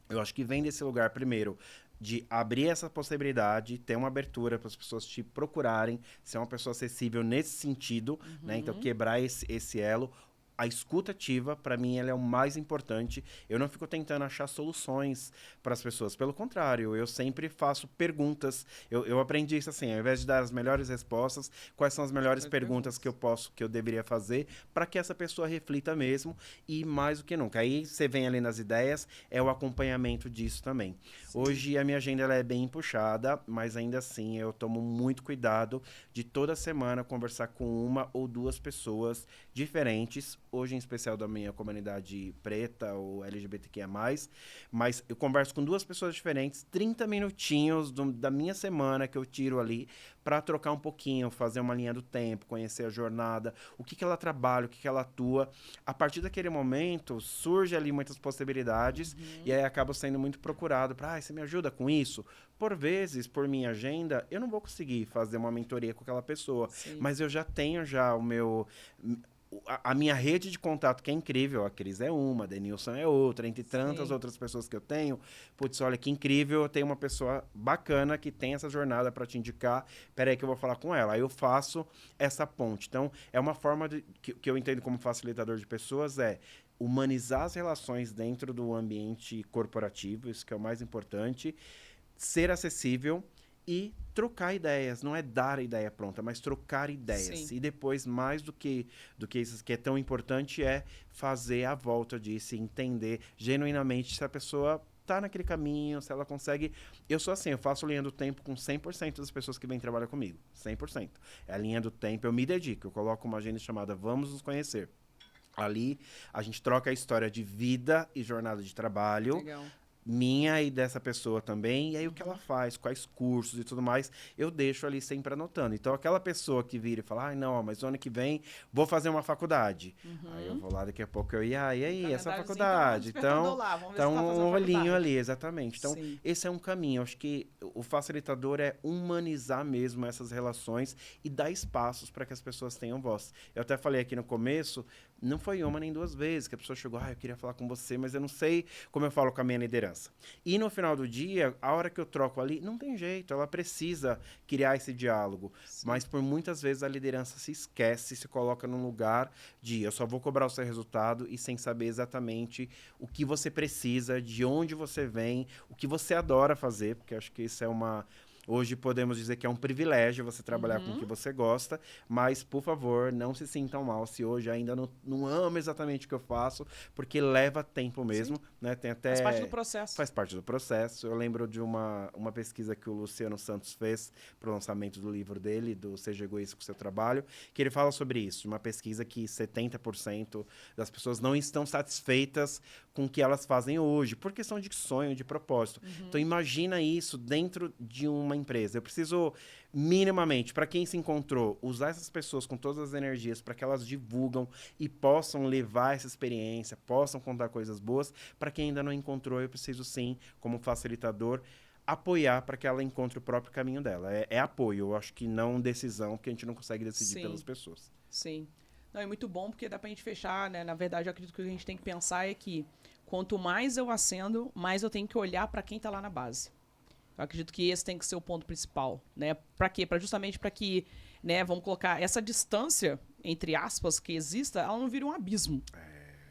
eu acho que vem desse lugar, primeiro, de abrir essa possibilidade, ter uma abertura para as pessoas te procurarem, ser uma pessoa acessível nesse sentido, né? Então, quebrar esse elo. A escuta ativa, para mim, ela é o mais importante. Eu não fico tentando achar soluções para as pessoas. Pelo contrário, eu sempre faço perguntas. Eu aprendi isso assim, ao invés de dar as melhores respostas, quais são as melhores perguntas que eu deveria fazer para que essa pessoa reflita mesmo, e mais do que nunca. Aí você vem ali nas ideias, é o acompanhamento disso também. Sim. Hoje a minha agenda ela é bem puxada, mas ainda assim eu tomo muito cuidado de toda semana conversar com uma ou duas pessoas diferentes, hoje em especial da minha comunidade preta ou LGBTQIA+, mas eu converso com duas pessoas diferentes, 30 minutinhos da minha semana que eu tiro ali para trocar um pouquinho, fazer uma linha do tempo, conhecer a jornada, o que ela trabalha, o que ela atua. A partir daquele momento, surge ali muitas possibilidades e aí acabo sendo muito procurado para, você me ajuda com isso? Por vezes, por minha agenda, eu não vou conseguir fazer uma mentoria com aquela pessoa, mas eu já tenho o a minha rede de contato, que é incrível, a Cris é uma, a Denilson é outra, entre tantas outras pessoas que eu tenho. Putz, olha que incrível, eu tenho uma pessoa bacana que tem essa jornada para te indicar. Peraí que eu vou falar com ela. Aí eu faço essa ponte. Então, é uma forma que eu entendo como facilitador de pessoas, é humanizar as relações dentro do ambiente corporativo, isso que é o mais importante, ser acessível e trocar ideias. Não é dar a ideia pronta, mas trocar ideias. Sim. E depois, mais do que isso que é tão importante, é fazer a volta disso, e entender genuinamente se a pessoa tá naquele caminho, se ela consegue... Eu sou assim, eu faço linha do tempo com 100% das pessoas que vêm trabalhar comigo. 100%. É a linha do tempo, eu me dedico. Eu coloco uma agenda chamada Vamos Nos Conhecer. Ali, a gente troca a história de vida e jornada de trabalho. Legal. Minha e dessa pessoa também, e aí o que ela faz, quais cursos e tudo mais, eu deixo ali sempre anotando. Então, aquela pessoa que vira e fala, não, mas ano que vem vou fazer uma faculdade. Aí eu vou lá, daqui a pouco e aí, essa faculdade? Então, um olhinho ali, exatamente. Então, sim, esse é um caminho. Eu acho que o facilitador é humanizar mesmo essas relações e dar espaços para que as pessoas tenham voz. Eu até falei aqui no começo, não foi uma nem duas vezes que a pessoa chegou, eu queria falar com você, mas eu não sei como eu falo com a minha liderança. E no final do dia, a hora que eu troco ali, não tem jeito, ela precisa criar esse diálogo. Sim. Mas por muitas vezes a liderança se esquece, se coloca num lugar de eu só vou cobrar o seu resultado e sem saber exatamente o que você precisa, de onde você vem, o que você adora fazer, porque acho que isso é uma... Hoje podemos dizer que é um privilégio você trabalhar com o que você gosta, mas, por favor, não se sintam mal se hoje ainda não amo exatamente o que eu faço, porque leva tempo mesmo, né? Tem até... Faz parte do processo. Faz parte do processo. Eu lembro de uma pesquisa que o Luciano Santos fez para o lançamento do livro dele, do Seja Egoísta com o Seu Trabalho, que ele fala sobre isso, uma pesquisa que 70% das pessoas não estão satisfeitas com o que elas fazem hoje, por questão de sonho, de propósito. Então, imagina isso dentro de uma empresa. Eu preciso, minimamente, para quem se encontrou, usar essas pessoas com todas as energias para que elas divulgam e possam levar essa experiência, possam contar coisas boas. Para quem ainda não encontrou, eu preciso sim, como facilitador, apoiar para que ela encontre o próprio caminho dela. É apoio, eu acho que não decisão, porque a gente não consegue decidir pelas pessoas. Sim. Não, é muito bom porque dá pra gente fechar, né? Na verdade, eu acredito que o que a gente tem que pensar é que quanto mais eu acendo, mais eu tenho que olhar para quem tá lá na base. Eu acredito que esse tem que ser o ponto principal, né? Para quê? Justamente para que, né, vamos colocar essa distância, entre aspas, que exista, ela não vira um abismo.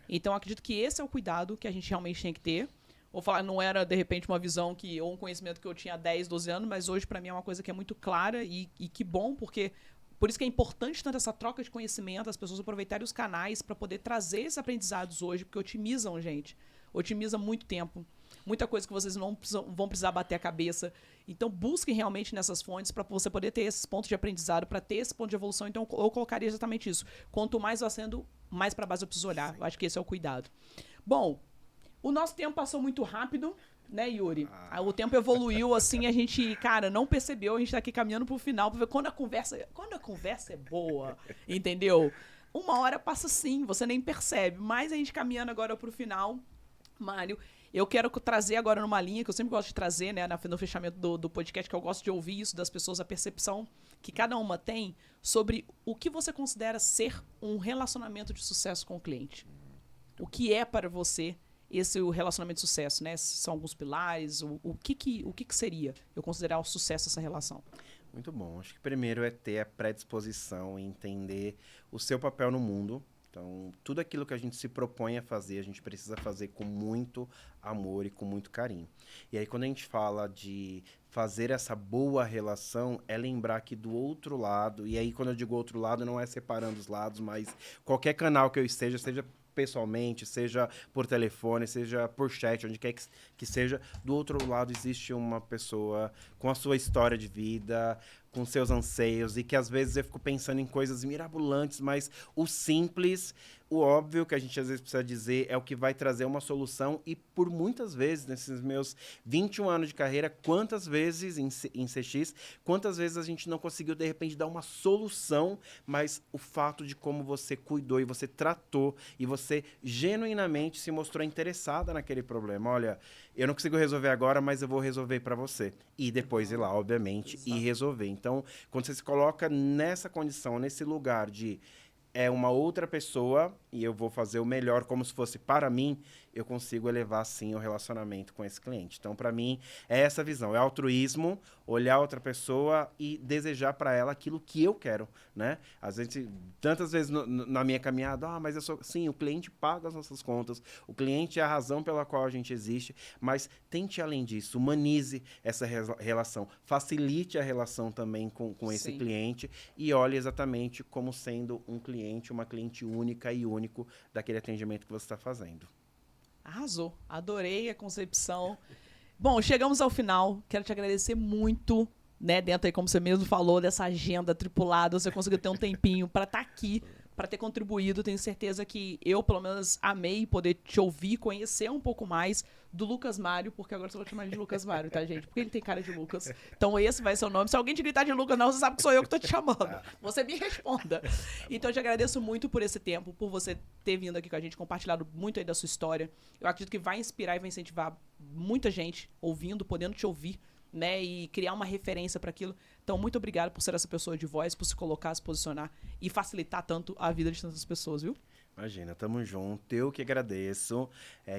Então, eu acredito que esse é o cuidado que a gente realmente tem que ter. Ou falar, não era, de repente, uma visão ou um conhecimento que eu tinha há 10, 12 anos, mas hoje, para mim, é uma coisa que é muito clara e que bom, porque... Por isso que é importante tanto essa troca de conhecimento, as pessoas aproveitarem os canais para poder trazer esses aprendizados hoje, porque otimizam, gente. Otimiza muito tempo. Muita coisa que vocês não vão precisar bater a cabeça. Então, busquem realmente nessas fontes para você poder ter esses pontos de aprendizado, para ter esse ponto de evolução. Então, eu colocaria exatamente isso. Quanto mais eu acendo, mais para base eu preciso olhar. Eu acho que esse é o cuidado. Bom, o nosso tempo passou muito rápido, né, Yuri? O tempo evoluiu, assim, a gente, cara, não percebeu. A gente tá aqui caminhando pro final para ver quando a conversa é boa, entendeu? 1 hora passa assim, você nem percebe. Mas a gente caminhando agora pro final, Mário... Eu quero trazer agora numa linha que eu sempre gosto de trazer, né, no fechamento do podcast, que eu gosto de ouvir isso das pessoas, a percepção que cada uma tem sobre o que você considera ser um relacionamento de sucesso com o cliente. O que é para você o relacionamento de sucesso, né? São alguns pilares, o que seria eu considerar o sucesso dessa relação? Muito bom. Acho que primeiro é ter a predisposição e entender o seu papel no mundo. Então, tudo aquilo que a gente se propõe a fazer, a gente precisa fazer com muito amor e com muito carinho. E aí, quando a gente fala de fazer essa boa relação, é lembrar que do outro lado, e aí quando eu digo outro lado, não é separando os lados, mas qualquer canal que eu esteja, seja pessoalmente, seja por telefone, seja por chat, onde quer que seja, do outro lado existe uma pessoa com a sua história de vida, com seus anseios, e que às vezes eu fico pensando em coisas mirabolantes, mas o simples, o óbvio que a gente às vezes precisa dizer é o que vai trazer uma solução. E por muitas vezes, nesses meus 21 anos de carreira, quantas vezes em CX, quantas vezes a gente não conseguiu de repente dar uma solução, mas o fato de como você cuidou e você tratou e você genuinamente se mostrou interessada naquele problema. Olha, eu não consigo resolver agora, mas eu vou resolver para você. E depois ir lá, obviamente, e resolver. Então, quando você se coloca nessa condição, nesse lugar de é uma outra pessoa e eu vou fazer o melhor como se fosse para mim, eu consigo elevar, sim, o relacionamento com esse cliente. Então, para mim, é essa visão. É altruísmo, olhar outra pessoa e desejar para ela aquilo que eu quero, né? Às vezes, tantas vezes na minha caminhada, mas eu sou... Sim, o cliente paga as nossas contas, o cliente é a razão pela qual a gente existe, mas tente, além disso, humanize essa relação, facilite a relação também com esse cliente e olhe exatamente como sendo um cliente, uma cliente única e único daquele atendimento que você está fazendo. Arrasou. Adorei a concepção. Bom, chegamos ao final. Quero te agradecer muito, né? Dentro aí, como você mesmo falou, dessa agenda tripulada. Você conseguiu ter um tempinho para estar aqui, para ter contribuído. Tenho certeza que eu, pelo menos, amei poder te ouvir, conhecer um pouco mais do Lucas Mário, porque agora eu vou chamar ele de Lucas Mário, tá, gente? Porque ele tem cara de Lucas. Então esse vai ser o nome. Se alguém te gritar de Lucas, não, você sabe que sou eu que tô te chamando. Você me responda. Então eu te agradeço muito por esse tempo, por você ter vindo aqui com a gente, compartilhado muito aí da sua história. Eu acredito que vai inspirar e vai incentivar muita gente ouvindo, podendo te ouvir, né, e criar uma referência para aquilo. Então, muito obrigado por ser essa pessoa de voz, por se colocar, se posicionar e facilitar tanto a vida de tantas pessoas, viu? Imagina, tamo junto. Eu que agradeço.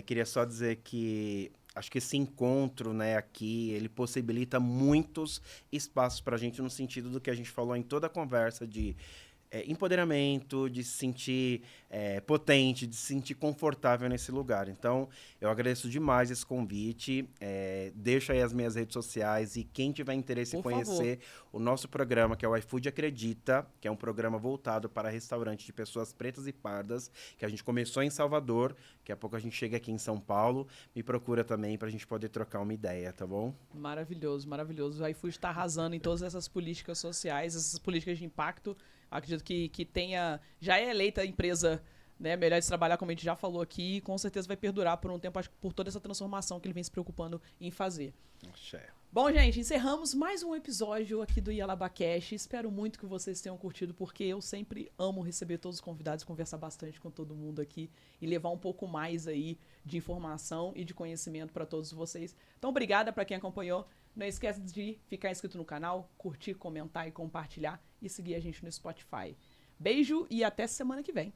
Queria só dizer que acho que esse encontro, né, aqui, ele possibilita muitos espaços pra gente no sentido do que a gente falou em toda a conversa de empoderamento, de se sentir potente, de se sentir confortável nesse lugar. Então, eu agradeço demais esse convite. Deixo aí as minhas redes sociais e quem tiver interesse em conhecer o nosso programa, que é o iFood Acredita, que é um programa voltado para restaurante de pessoas pretas e pardas, que a gente começou em Salvador, daqui a pouco a gente chega aqui em São Paulo. Me procura também para a gente poder trocar uma ideia, tá bom? Maravilhoso, maravilhoso. O iFood está arrasando em todas essas políticas sociais, essas políticas de impacto. Acredito que tenha... Já é eleita a empresa, né, melhor de se trabalhar, como a gente já falou aqui, e com certeza vai perdurar por um tempo, acho que por toda essa transformação que ele vem se preocupando em fazer. Axé. Bom, gente, encerramos mais um episódio aqui do Yalabacast. Espero muito que vocês tenham curtido, porque eu sempre amo receber todos os convidados, conversar bastante com todo mundo aqui e levar um pouco mais aí de informação e de conhecimento para todos vocês. Então, obrigada para quem acompanhou. Não esquece de ficar inscrito no canal, curtir, comentar e compartilhar e seguir a gente no Spotify. Beijo e até semana que vem.